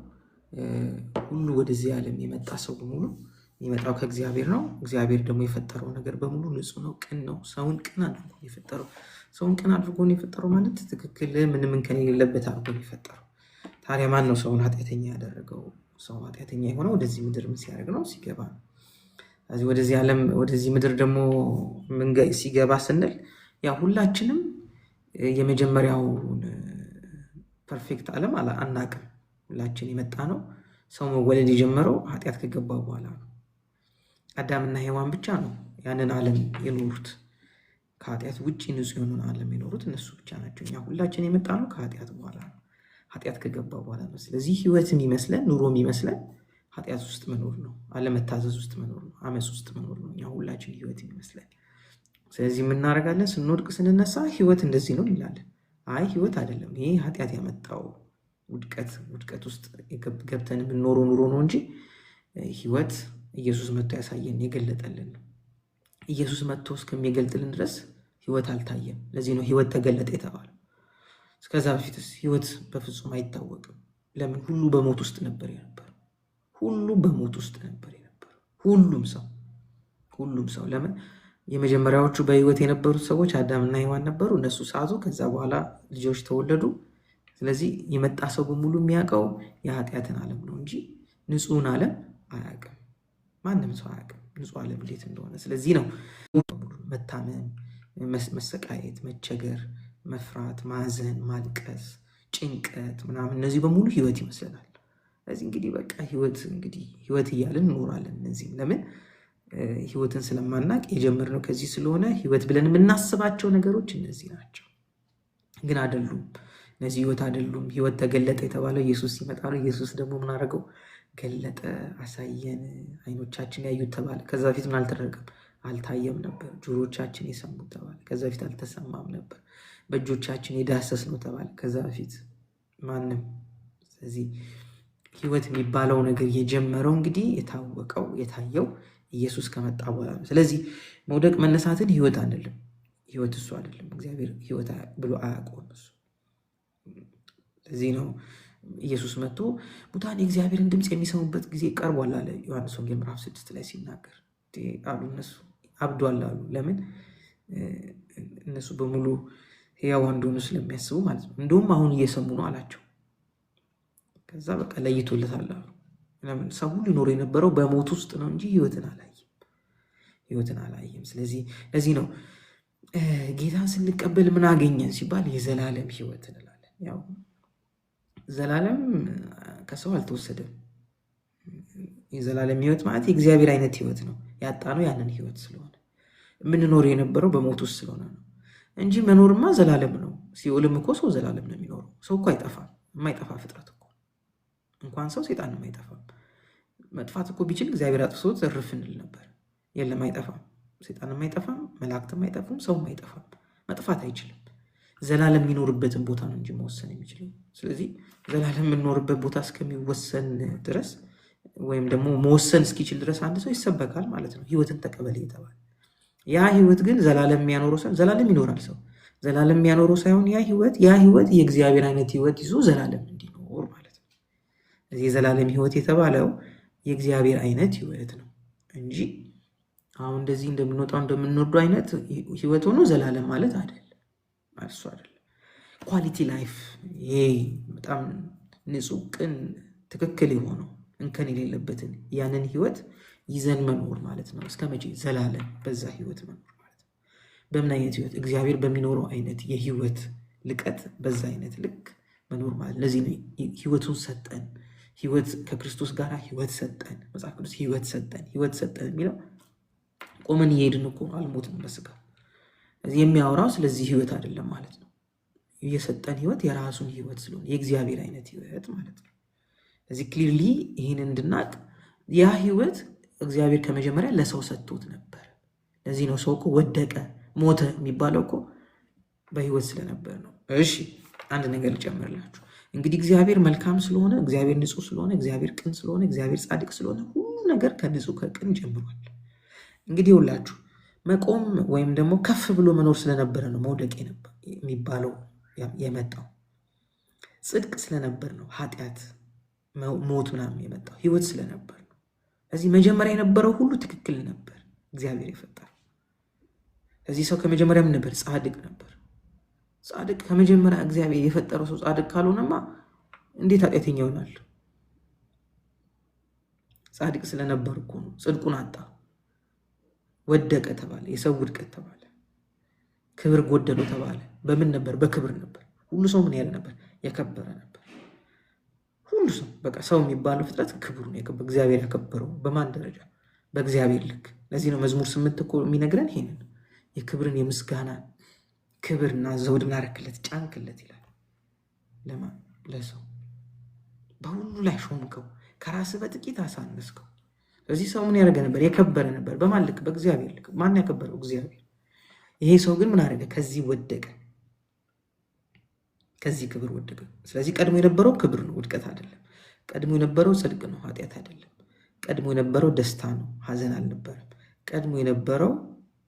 Speaker 1: ሁሉ ወደዚህ ዓለም የመጣ ሰው በሙሉ የሚመጣው ከእግዚአብሔር ነው። እግዚአብሔር ደግሞ የፈጠረው ነገር በሙሉ ንጹሕ ነው፣ ቅን ነው። ሰውን ቅን አድርጎ የፈጠረው ሰውን ቅን አድርጎ የፈጠረው ማለት ትክክል፣ ምንም እንከን የሌለበት አድርጎ የፈጠረው። ታዲያ ማን ነው ሰውን ኃጢአተኛ ያደረገው? ሰው ኃጢአተኛ የሆነው ወደዚህ ምድር ምን ሲያደርግ ነው? ሲገባ ነው። ስለዚህ ወደዚህ ዓለም ወደዚህ ምድር ደግሞ ሲገባ ስንል ያ ሁላችንም የመጀመሪያውን ፐርፌክት ዓለም አናቅም። ሁላችን የመጣ ነው። ሰው መወለድ የጀመረው ኃጢአት ከገባ በኋላ ነው። አዳምና ሔዋን ብቻ ነው ያንን ዓለም የኖሩት። ከኃጢአት ውጭ ንጹሕ የሆኑን ዓለም የኖሩት እነሱ ብቻ ናቸው። እኛ ሁላችን የመጣ ነው ከኃጢአት በኋላ ነው፣ ኃጢአት ከገባ በኋላ ነው። ስለዚህ ህይወት የሚመስለን ኑሮ የሚመስለን ኃጢአት ውስጥ መኖር ነው፣ አለመታዘዝ ውስጥ መኖር ነው፣ አመፅ ውስጥ መኖር ነው። እኛ ሁላችን ህይወት የሚመስለን። ስለዚህ የምናደርጋለን ስንወድቅ ስንነሳ ህይወት እንደዚህ ነው እንላለን። አይ ህይወት አይደለም፣ ይሄ ኃጢአት ያመጣው ውድቀት ውስጥ ገብተን የምንኖረው ኑሮ ነው እንጂ ህይወት ኢየሱስ መጥቶ ያሳየን የገለጠልን ነው። ኢየሱስ መጥቶ እስከሚገልጥልን ድረስ ህይወት አልታየም። ለዚህ ነው ህይወት ተገለጠ የተባለው። እስከዛ በፊትስ ህይወት በፍጹም አይታወቅም። ለምን? ሁሉ በሞት ውስጥ ነበር የነበረው። ሁሉ በሞት ውስጥ ነበር የነበረው። ሁሉም ሰው ለምን? የመጀመሪያዎቹ በህይወት የነበሩት ሰዎች አዳምና ሔዋን ነበሩ። እነሱ ሳቱ። ከዛ በኋላ ልጆች ተወለዱ። ስለዚህ የመጣ ሰው በሙሉ የሚያውቀው የኃጢአትን ዓለም ነው እንጂ ንጹሕን ዓለም አያውቅም። ማንም ሰው አያውቅም ንጹሕ ዓለም እንዴት እንደሆነ። ስለዚህ ነው መታመም፣ መሰቃየት፣ መቸገር፣ መፍራት፣ ማዘን፣ ማልቀስ፣ ጭንቀት ምናምን እነዚህ በሙሉ ህይወት ይመስለናል። ስለዚህ እንግዲህ በቃ ህይወት እያልን እንኖራለን። እነዚህም ለምን? ህይወትን ስለማናቅ የጀመርነው ከዚህ ስለሆነ ህይወት ብለን የምናስባቸው ነገሮች እነዚህ ናቸው፣ ግን አይደሉም። እነዚህ ህይወት አይደሉም። ህይወት ተገለጠ የተባለው ኢየሱስ ሲመጣ ነው። ኢየሱስ ደግሞ ምን አደረገው? ገለጠ፣ አሳየን። አይኖቻችን ያዩት ተባለ። ከዛ በፊት ምን አልተደረገም? አልታየም ነበር። ጆሮቻችን የሰሙት ተባለ። ከዛ በፊት አልተሰማም ነበር። በእጆቻችን የዳሰስ ነው ተባለ። ከዛ በፊት ማንም። ስለዚህ ህይወት የሚባለው ነገር የጀመረው እንግዲህ የታወቀው የታየው ኢየሱስ ከመጣ በኋላ ነው። ስለዚህ መውደቅ መነሳትን ህይወት አንልም። ህይወት እሱ አይደለም። እግዚአብሔር ህይወት ብሎ አያውቀውም እሱ። ለዚህ ነው ኢየሱስ መጥቶ ሙታን የእግዚአብሔርን ድምፅ የሚሰሙበት ጊዜ ቀርቧል አለ ዮሐንስ ወንጌል ምዕራፍ 6 ላይ ሲናገር አሉ። እነሱ አብዷል አሉ። ለምን? እነሱ በሙሉ ሕያው እንደሆኑ ስለሚያስቡ ማለት ነው። እንደውም አሁን እየሰሙ ነው አላቸው። ከዛ በቃ ለይቶለታል አሉ። ለምን? ሰው ሁሉ ሊኖር የነበረው በሞት ውስጥ ነው እንጂ ህይወትን አላየም። ስለዚህ ለዚህ ነው ጌታን ስንቀበል ምን አገኘን ሲባል የዘላለም ህይወት እንላለን። ያው ዘላለም ከሰው አልተወሰደም። የዘላለም ህይወት ማለት የእግዚአብሔር አይነት ህይወት ነው። ያጣነው ያንን ህይወት ስለሆነ የምንኖር የነበረው በሞት ውስጥ ስለሆነ ነው እንጂ መኖርማ ዘላለም ነው። ሲኦልም እኮ ሰው ዘላለም ነው የሚኖረው። ሰው እኮ አይጠፋም። የማይጠፋ ፍጥረት እኮ እንኳን ሰው ሴጣንም አይጠፋም። መጥፋት እኮ ቢችል እግዚአብሔር አጥፍቶት እርፍ እንል ነበር። የለም፣ አይጠፋም። ሴጣንም አይጠፋም፣ መላእክትም አይጠፉም፣ ሰውም አይጠፋም። መጥፋት አይችልም። ዘላለም የሚኖርበትን ቦታ ነው እንጂ መወሰን የሚችለው። ስለዚህ ዘላለም የምንኖርበት ቦታ እስከሚወሰን ድረስ ወይም ደግሞ መወሰን እስኪችል ድረስ አንድ ሰው ይሰበካል ማለት ነው። ህይወትን ተቀበል የተባለ ያ ህይወት ግን ዘላለም የሚያኖረው ሳይሆን ዘላለም ይኖራል ሰው ዘላለም የሚያኖረው ሳይሆን ያ ህይወት የእግዚአብሔር አይነት ህይወት ይዞ ዘላለም እንዲኖር ማለት ነው። ስለዚህ የዘላለም ህይወት የተባለው የእግዚአብሔር አይነት ህይወት ነው እንጂ አሁን እንደዚህ እንደምንወጣው እንደምንወርዱ አይነት ህይወት ሆኖ ዘላለም ማለት አይደለም። እሱ አይደለም ኳሊቲ ላይፍ። ይሄ በጣም ንጹህ፣ ቅን፣ ትክክል የሆነው እንከን የሌለበትን ያንን ህይወት ይዘን መኖር ማለት ነው። እስከ መቼ? ዘላለም በዛ ህይወት መኖር ማለት ነው። በምን አይነት ህይወት? እግዚአብሔር በሚኖረው አይነት የህይወት ልቀት፣ በዛ አይነት ልክ መኖር ማለት። ለዚህ ነው ህይወቱን ሰጠን። ህይወት ከክርስቶስ ጋር ህይወት ሰጠን። መጽሐፍ ቅዱስ ህይወት ሰጠን የሚለው ቆመን እየሄድን እኮ አልሞትም በስጋ። ስለዚህ የሚያወራው ስለዚህ ህይወት አይደለም ማለት ነው። የሰጠን ህይወት የራሱን ህይወት ስለሆነ የእግዚአብሔር አይነት ህይወት ማለት ነው። ስለዚህ ክሊርሊ ይህን እንድናቅ ያ ህይወት እግዚአብሔር ከመጀመሪያ ለሰው ሰጥቶት ነበር። ለዚህ ነው ሰው እኮ ወደቀ ሞተ የሚባለው እኮ በህይወት ስለነበር ነው። እሺ አንድ ነገር ልጨምርላችሁ። እንግዲህ እግዚአብሔር መልካም ስለሆነ፣ እግዚአብሔር ንጹህ ስለሆነ፣ እግዚአብሔር ቅን ስለሆነ፣ እግዚአብሔር ጻድቅ ስለሆነ ሁሉ ነገር ከንጹህ ከቅን ጀምሯል። እንግዲህ ሁላችሁ መቆም ወይም ደግሞ ከፍ ብሎ መኖር ስለነበረ ነው መውደቅ የሚባለው የመጣው። ጽድቅ ስለነበር ነው ኃጢአት፣ ሞት ምናምን የመጣው ህይወት ስለነበር ነው። እዚህ መጀመሪያ የነበረው ሁሉ ትክክል ነበር እግዚአብሔር የፈጠረው። እዚህ ሰው ከመጀመሪያ ምን ነበር? ጻድቅ ነበር። ጻድቅ ከመጀመሪያ እግዚአብሔር የፈጠረው ሰው ጻድቅ ካልሆነማ እንዴት ኃጢአተኛ ይሆናል? ጻድቅ ስለነበር እኮ ነው። ጽድቁን አጣ፣ ወደቀ ተባለ። የሰው ውድቀት ተባለ። ክብር ጎደለው ተባለ። በምን ነበር? በክብር ነበር። ሁሉ ሰው ምን ያለ ነበር? የከበረ ነበር። ሁሉ ሰው በቃ ሰው የሚባለው ፍጥረት ክብሩ ነው። እግዚአብሔር ያከበረው በማን ደረጃ? በእግዚአብሔር ልክ። ለዚህ ነው መዝሙር 8 እኮ የሚነግረን ይሄንን የክብርን የምስጋና ክብርና ዘውድ ላረክለት ጫንክለት ይላል። ለማን? ለሰው። በሁሉ ላይ ሾምከው፣ ከራስህ በጥቂት አሳነስከው። ስለዚህ ሰው ምን ያደረገ ነበር? የከበረ ነበር። በማን ልክ? በእግዚአብሔር ልክ። ማን ያከበረው? እግዚአብሔር። ይሄ ሰው ግን ምን አደረገ? ከዚህ ወደቀ፣ ከዚህ ክብር ወደቀ። ስለዚህ ቀድሞ የነበረው ክብር ነው፣ ውድቀት አይደለም። ቀድሞ የነበረው ጽድቅ ነው፣ ኃጢአት አይደለም። ቀድሞ የነበረው ደስታ ነው፣ ሐዘን አልነበረም። ቀድሞ የነበረው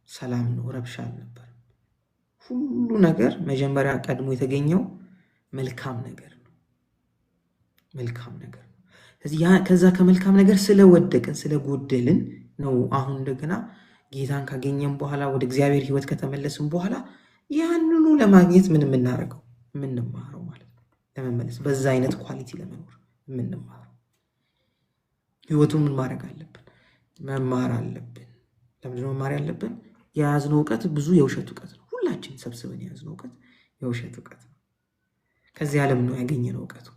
Speaker 1: ሰላም ነው፣ ረብሻ አልነበረም። ሁሉ ነገር መጀመሪያ ቀድሞ የተገኘው መልካም ነገር ነው፣ መልካም ነገር ነው። ከዛ ከመልካም ነገር ስለወደቅን ስለጎደልን ነው አሁን እንደገና ጌታን ካገኘን በኋላ ወደ እግዚአብሔር ሕይወት ከተመለስን በኋላ ያንኑ ለማግኘት ምን የምናደርገው የምንማረው ማለት ነው። ለመመለስ በዛ አይነት ኳሊቲ ለመኖር የምንማረው ሕይወቱን ምን ማድረግ አለብን? መማር አለብን። ለምንድነው መማር ያለብን? የያዝነው እውቀት ብዙ የውሸት እውቀት ነው። ሁላችን ሰብስበን የያዝነው እውቀት የውሸት እውቀት ነው። ከዚህ ዓለም ነው ያገኘነው እውቀቱ።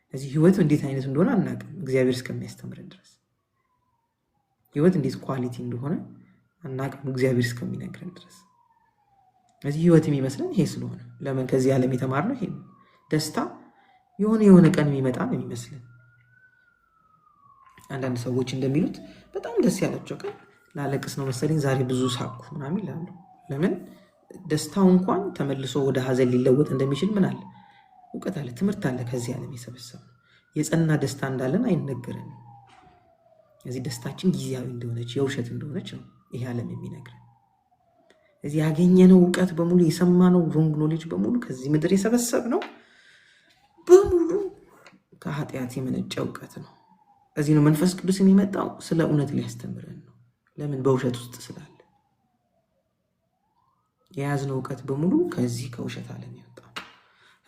Speaker 1: ስለዚህ ሕይወት እንዴት አይነት እንደሆነ አናውቅም እግዚአብሔር እስከሚያስተምረን ድረስ። ሕይወት እንዴት ኳሊቲ እንደሆነ አናውቅም እግዚአብሔር እስከሚነግረን ድረስ። ስለዚህ ሕይወት የሚመስለን ይሄ ስለሆነ ለምን ከዚህ ዓለም የተማርነው ይሄ ነው። ደስታ የሆነ ቀን የሚመጣ ነው የሚመስለን። አንዳንድ ሰዎች እንደሚሉት በጣም ደስ ያላቸው ቀን ላለቅስ ነው መሰለኝ ዛሬ ብዙ ሳኩ ምናምን ይላሉ። ለምን? ደስታው እንኳን ተመልሶ ወደ ሀዘን ሊለወጥ እንደሚችል ምን አለ? እውቀት አለ፣ ትምህርት አለ። ከዚህ ዓለም የሰበሰብነው የጸና ደስታ እንዳለን አይነገረንም። እዚህ ደስታችን ጊዜያዊ እንደሆነች የውሸት እንደሆነች ነው ይሄ ዓለም የሚነግረን። እዚህ ያገኘነው እውቀት በሙሉ የሰማነው ሮንግ ኖሌጅ በሙሉ ከዚህ ምድር የሰበሰብነው በሙሉ ከኃጢአት የመነጨ እውቀት ነው። እዚህ ነው መንፈስ ቅዱስ የሚመጣው ስለ እውነት ሊያስተምረን ነው። ለምን? በውሸት ውስጥ ስላለ የያዝነው እውቀት በሙሉ ከዚህ ከውሸት ዓለም ያወጣ።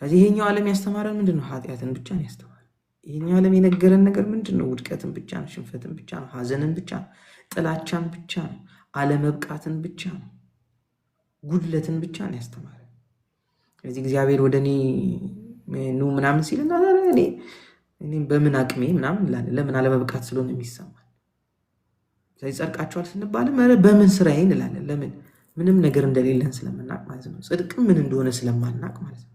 Speaker 1: ስለዚህ ይሄኛው ዓለም ያስተማረን ምንድን ነው? ኃጢአትን ብቻ ነው ያስተማረን። ይሄኛው ዓለም የነገረን ነገር ምንድን ነው? ውድቀትን ብቻ ነው፣ ሽንፈትን ብቻ ነው፣ ሐዘንን ብቻ ነው፣ ጥላቻን ብቻ ነው፣ አለመብቃትን ብቻ ነው፣ ጉድለትን ብቻ ነው ያስተማረን። ስለዚህ እግዚአብሔር ወደ እኔ ኑ ምናምን ሲል እኔም በምን አቅሜ ምናምን እንላለን። ለምን? አለመብቃት ስለሆነ የሚሰማል። ስለዚህ ጸድቃችኋል ስንባልም በምን ስራዬ እንላለን። ለምን? ምንም ነገር እንደሌለን ስለምናቅ ማለት ነው። ጽድቅም ምን እንደሆነ ስለማናቅ ማለት ነው።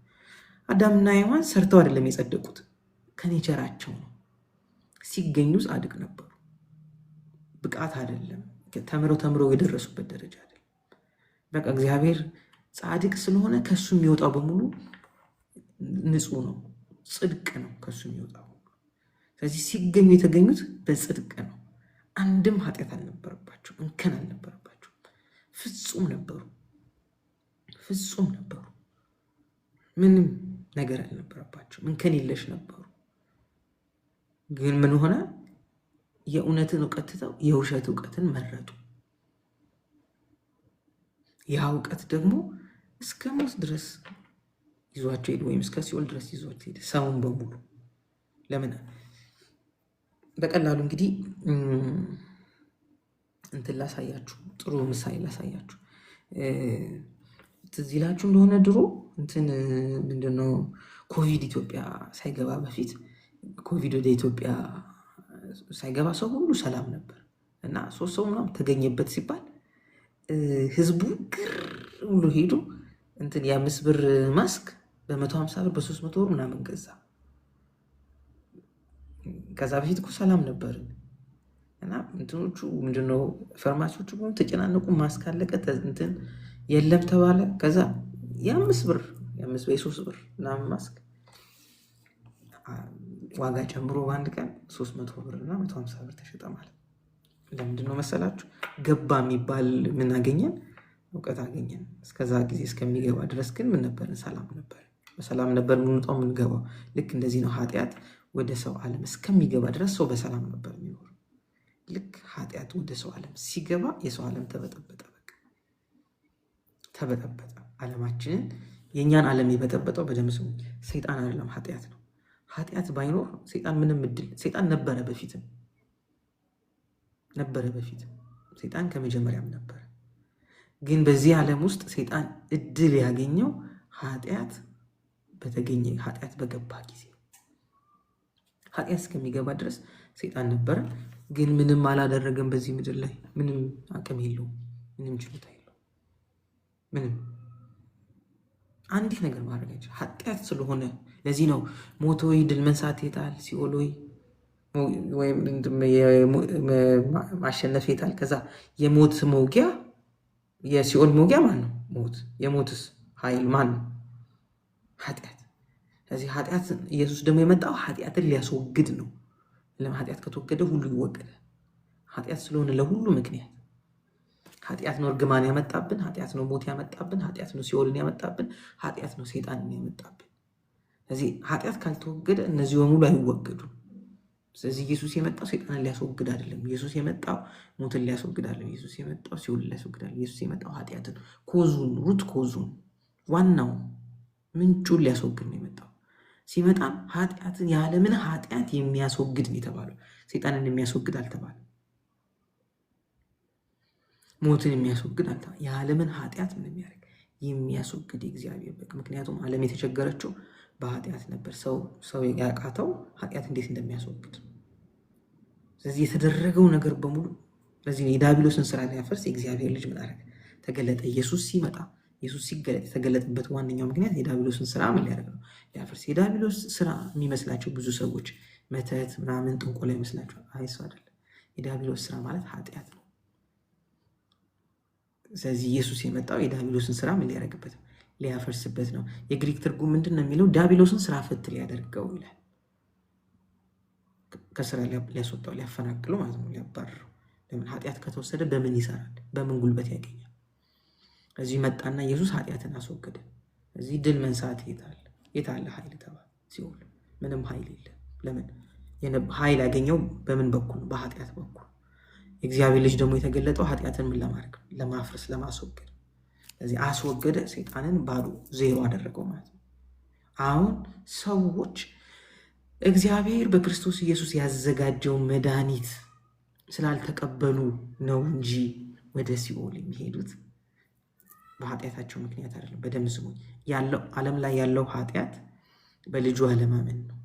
Speaker 1: አዳምና ሔዋን ሰርተው አይደለም የጸደቁት፣ ከኔቸራቸው ነው። ሲገኙ ጻድቅ ነበሩ። ብቃት አይደለም፣ ተምረው የደረሱበት ደረጃ አይደለም። በቃ እግዚአብሔር ጻድቅ ስለሆነ ከሱ የሚወጣው በሙሉ ንጹህ ነው፣ ጽድቅ ነው ከሱ የሚወጣው። ስለዚህ ሲገኙ የተገኙት በጽድቅ ነው። አንድም ኃጢአት አልነበረባቸው፣ እንከን አልነበረባቸው። ፍጹም ነበሩ፣ ፍጹም ነበሩ። ምንም ነገር አልነበረባቸው፣ እንከን የለሽ ነበሩ። ግን ምን ሆነ? የእውነትን እውቀት ትተው የውሸት እውቀትን መረጡ። ያ እውቀት ደግሞ እስከ ሞት ድረስ ይዟቸው ሄደ፣ ወይም እስከ ሲኦል ድረስ ይዟቸው ሄደ ሰውን በሙሉ። ለምን? በቀላሉ እንግዲህ እንትን ላሳያችሁ፣ ጥሩ ምሳሌ ላሳያችሁ። ትዝ ይላችሁ እንደሆነ ድሮ እንትን ምንድነው ኮቪድ ኢትዮጵያ ሳይገባ በፊት ኮቪድ ወደ ኢትዮጵያ ሳይገባ ሰው ሁሉ ሰላም ነበር እና 3 ሰው ምናምን ተገኘበት ሲባል ህዝቡ ግር ብሎ ሄዶ እንትን የ5 ብር ማስክ በ150 ብር በ300 ብር ምናምን ገዛ። ከዛ በፊት እኮ ሰላም ነበርን እና እንትኖቹ ምንድነው ፋርማሲዎቹ ደግሞ ተጨናነቁ። ማስክ አለቀ፣ እንትን የለም ተባለ። ከዛ የ5 ብር የ3 ብር ምናምን ማስክ ዋጋ ጨምሮ በአንድ ቀን 300 ብር እና 150 ብር ተሸጠ ማለት። ለምንድን ነው መሰላችሁ? ገባ የሚባል ምን አገኘን? እውቀት አገኘን። እስከዛ ጊዜ እስከሚገባ ድረስ ግን ምን ነበርን? ሰላም ነበር። በሰላም ነበር የምንወጣው የምንገባው። ልክ እንደዚህ ነው ኃጢአት ወደ ሰው ዓለም እስከሚገባ ድረስ ሰው በሰላም ነበር የሚኖረው። ልክ ኃጢአት ወደ ሰው ዓለም ሲገባ የሰው ዓለም ተበጠበጠ። በቃ ተበጠበጠ። ዓለማችንን የእኛን ዓለም የበጠበጠው በደም ስሙ ሰይጣን አይደለም፣ ኃጢአት ነው። ኃጢአት ባይኖር ሰይጣን ምንም እድል ሰይጣን ነበረ በፊትም ሰይጣን ከመጀመሪያም ነበረ። ግን በዚህ ዓለም ውስጥ ሰይጣን እድል ያገኘው ኃጢአት በገባ ጊዜ። ኃጢአት እስከሚገባ ድረስ ሰይጣን ነበረ፣ ግን ምንም አላደረገም። በዚህ ምድር ላይ ምንም አቅም የለውም፣ ምንም ችሎታ የለውም። ምንም አንዲት ነገር ማድረግ አይችልም፣ ኃጢአት ስለሆነ። ለዚህ ነው ሞት ሆይ ድል መንሳት የታል፣ ሲኦል ሆይ ወይም ማሸነፍ የታል። ከዛ የሞት መውጊያ የሲኦል መውጊያ ማን ነው? ሞት። የሞትስ ኃይል ማን ነው? ኃጢአት። ስለዚህ ኃጢአት ኢየሱስ ደግሞ የመጣው ኃጢአትን ሊያስወግድ ነው። ለምን? ኃጢአት ከተወገደ ሁሉ ይወገዳል። ኃጢአት ስለሆነ ለሁሉ ምክንያት ኃጢአት ነው እርግማን ያመጣብን፣ ኃጢአት ነው ሞት ያመጣብን፣ ኃጢአት ነው ሲኦልን ያመጣብን፣ ኃጢአት ነው ሰይጣንን ያመጣብን። ስለዚህ ኃጢአት ካልተወገደ እነዚህ በሙሉ አይወገዱም። ስለዚህ ኢየሱስ የመጣው ሰይጣንን ሊያስወግድ አይደለም። ኢየሱስ የመጣው ሞትን ሊያስወግድ አይደለም። ኢየሱስ የመጣው ሲኦልን ሊያስወግድ አይደለም። ኢየሱስ የመጣው ኃጢአትን ሩት ኮዙን ዋናው ምንጩን ሊያስወግድ ነው የመጣው። ሲመጣም ኃጢአትን የዓለምን ኃጢአት የሚያስወግድ ነው የተባለው። ሰይጣንን የሚያስወግድ አልተባለም። ሞትን የሚያስወግድ አልተባለም። የዓለምን ኃጢአት ምን የሚያደርግ የሚያስወግድ የእግዚአብሔር በግ። ምክንያቱም ዓለም የተቸገረችው በኃጢአት ነበር። ሰው ያቃተው ኃጢአት እንዴት እንደሚያስወግድ። ስለዚህ የተደረገው ነገር በሙሉ ስለዚህ የዲያብሎስን ስራ ሊያፈርስ የእግዚአብሔር ልጅ ምን አደረገ? ተገለጠ። ኢየሱስ ሲመጣ ኢየሱስ ሲገለጥ የተገለጠበት ዋነኛው ምክንያት የዲያብሎስን ስራ ምን ሊያደርግ ነው? ሊያፈርስ። የዲያብሎስ ስራ የሚመስላቸው ብዙ ሰዎች መተት ምናምን ጥንቆላ ይመስላቸው። አይሱ አይደለም። የዲያብሎስ ስራ ማለት ኃጢአት ነው። ስለዚህ ኢየሱስ የመጣው የዲያብሎስን ስራ ምን ሊያደርግበት ነው? ሊያፈርስበት ነው። የግሪክ ትርጉም ምንድን ነው የሚለው? ዲያብሎስን ስራ ፈት ሊያደርገው ይላል። ከስራ ሊያስወጣው፣ ሊያፈናቅለው ማለት ነው፣ ሊያባርረው። ለምን? ኃጢአት ከተወሰደ በምን ይሰራል? በምን ጉልበት ያገኛል? እዚህ መጣና ኢየሱስ ኃጢአትን አስወገደ። እዚህ ድል መንሳት የት አለ ኃይል ተባለ። ሲኦል ምንም ኃይል የለም። ለምን? ኃይል ያገኘው በምን በኩል? በኃጢአት በኩል። የእግዚአብሔር ልጅ ደግሞ የተገለጠው ኃጢአትን ምን ለማድረግ? ለማፍረስ፣ ለማስወገድ። ስለዚህ አስወገደ፣ ሰይጣንን ባዶ ዜሮ አደረገው ማለት ነው። አሁን ሰዎች እግዚአብሔር በክርስቶስ ኢየሱስ ያዘጋጀው መድኃኒት ስላልተቀበሉ ነው እንጂ ወደ ሲኦል የሚሄዱት በኃጢአታቸው ምክንያት አይደለም። በደም ስሙ ያለው ዓለም ላይ ያለው ኃጢአት በልጁ አለማመን ነው።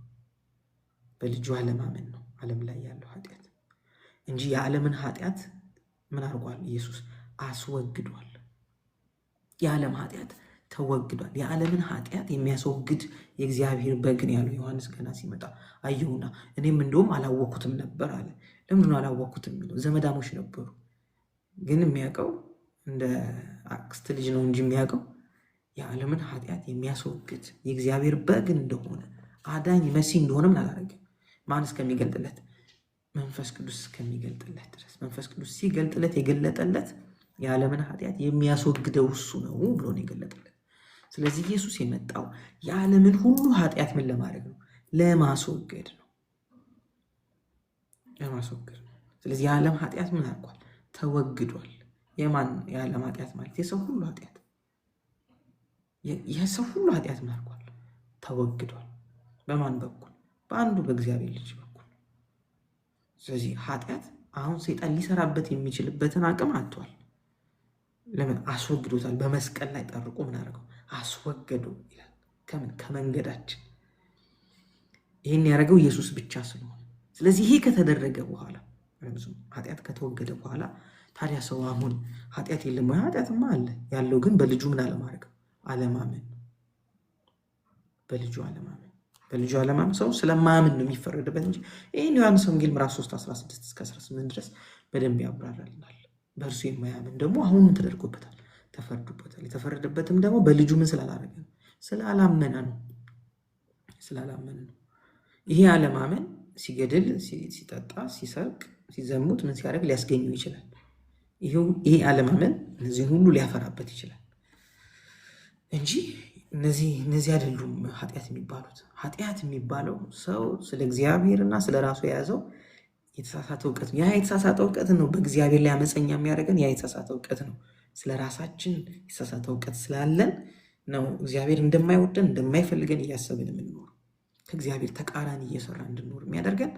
Speaker 1: በልጁ አለማመን ነው ዓለም ላይ ያለው ኃጢአት እንጂ የዓለምን ኃጢአት ምን አድርጓል? ኢየሱስ አስወግዷል። የዓለም ኃጢአት ተወግዷል። የዓለምን ኃጢአት የሚያስወግድ የእግዚአብሔር በግ ነው ያለው ዮሐንስ ገና ሲመጣ አየሁና እኔም እንደውም አላወኩትም ነበር አለ። ለምንድነው አላወኩትም የሚለው? ዘመዳሞች ነበሩ፣ ግን የሚያውቀው እንደ አክስት ልጅ ነው እንጂ የሚያውቀው የዓለምን ኃጢአት የሚያስወግድ የእግዚአብሔር በግ እንደሆነ አዳኝ መሲህ እንደሆነ ምን አላደረገም? ማን እስከሚገልጥለት? መንፈስ ቅዱስ እስከሚገልጥለት ድረስ። መንፈስ ቅዱስ ሲገልጥለት የገለጠለት የዓለምን ኃጢአት የሚያስወግደው እሱ ነው ብሎ ነው የገለጠለት። ስለዚህ ኢየሱስ የመጣው የዓለምን ሁሉ ኃጢአት ምን ለማድረግ ነው? ለማስወገድ ነው። ለማስወገድ ነው። ስለዚህ የዓለም ኃጢአት ምን አድርጓል? ተወግዷል። የማን የዓለም ኃጢአት ማለት? የሰው ሁሉ ኃጢአት። የሰው ሁሉ ኃጢአት ምን አድርጓል? ተወግዷል። በማን በኩል? በአንዱ በእግዚአብሔር ልጅ በኩል። ስለዚህ ኃጢአት አሁን ሰይጣን ሊሰራበት የሚችልበትን አቅም አጥቷል። ለምን? አስወግዶታል። በመስቀል ላይ ጠርቆ ምን አደረገው? አስወገደው ይላል። ከምን? ከመንገዳችን። ይህን ያደረገው ኢየሱስ ብቻ ስለሆነ፣ ስለዚህ ይሄ ከተደረገ በኋላ ኃጢአት ከተወገደ በኋላ ታዲያ ሰው አሁን ኃጢአት የለም ወይ? ኃጢአትማ አለ። ያለው ግን በልጁ ምን አለማድረግ? አለማመን። በልጁ አለማመን። በልጁ አለማመን። ሰው ስለማያምን ነው የሚፈረድበት እንጂ ይህን ዮሐንስ ወንጌል ምዕራፍ 3 16-18 ድረስ በደንብ ያብራራልናል። በእርሱ የማያምን ደግሞ አሁን ምን ተደርጎበታል? ተፈርዶበታል። የተፈረደበትም ደግሞ በልጁ ምን ስላላረገ ነው? ስላላመነ ነው። ስላላመነ ነው። ይሄ አለማመን ሲገድል፣ ሲጠጣ፣ ሲሰርቅ፣ ሲዘሙት ምን ሲያደርግ ሊያስገኘው ይችላል። ይሄ አለማመን እነዚህን ሁሉ ሊያፈራበት ይችላል እንጂ እነዚህ አይደሉም ኃጢአት የሚባሉት። ኃጢአት የሚባለው ሰው ስለ እግዚአብሔርና ስለ ራሱ የያዘው የተሳሳተ እውቀት ነው። ያ የተሳሳተ እውቀት ነው በእግዚአብሔር ላይ አመፀኛ የሚያደርገን። ያ የተሳሳተ እውቀት ነው። ስለ ራሳችን የተሳሳተ እውቀት ስላለን ነው እግዚአብሔር እንደማይወደን እንደማይፈልገን እያሰብን የምንኖር፣ ከእግዚአብሔር ተቃራኒ እየሰራ እንድንኖር የሚያደርገን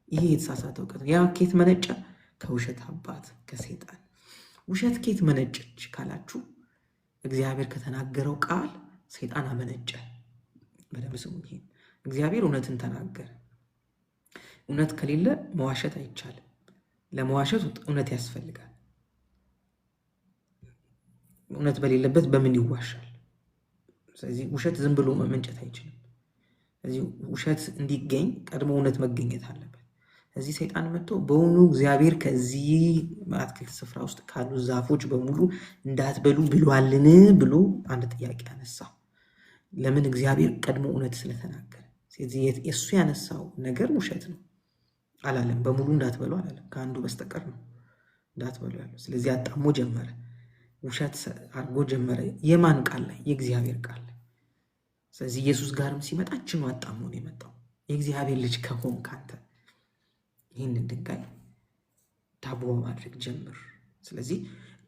Speaker 1: ይሄ የተሳሳተ እውቀት ነው። ያ ኬት መነጨ? ከውሸት አባት ከሰይጣን። ውሸት ኬት መነጨች ካላችሁ እግዚአብሔር ከተናገረው ቃል ሰይጣን አመነጨ። በደንብ ስሙ። ይሄን እግዚአብሔር እውነትን ተናገረ። እውነት ከሌለ መዋሸት አይቻልም። ለመዋሸት እውነት ያስፈልጋል። እውነት በሌለበት በምን ይዋሻል? ስለዚህ ውሸት ዝም ብሎ መመንጨት አይችልም። ስለዚህ ውሸት እንዲገኝ ቀድሞ እውነት መገኘት አለበት። እዚህ ሰይጣን መጥቶ በውኑ እግዚአብሔር ከዚህ አትክልት ስፍራ ውስጥ ካሉ ዛፎች በሙሉ እንዳትበሉ ብሏልን ብሎ አንድ ጥያቄ አነሳ። ለምን? እግዚአብሔር ቀድሞ እውነት ስለተናገረ። ስለዚህ የእሱ ያነሳው ነገር ውሸት ነው አላለም። በሙሉ እንዳትበሉ አላለም። ከአንዱ በስተቀር ነው እንዳትበሉ ያለው። ስለዚህ አጣሞ ጀመረ፣ ውሸት አድርጎ ጀመረ። የማን ቃል ላይ? የእግዚአብሔር ቃል ላይ። ስለዚህ ኢየሱስ ጋርም ሲመጣ ችኑ አጣሞ ነው የመጣው። የእግዚአብሔር ልጅ ከሆንክ አንተ ይህንን ድንጋይ ዳቦ ማድረግ ጀምር። ስለዚህ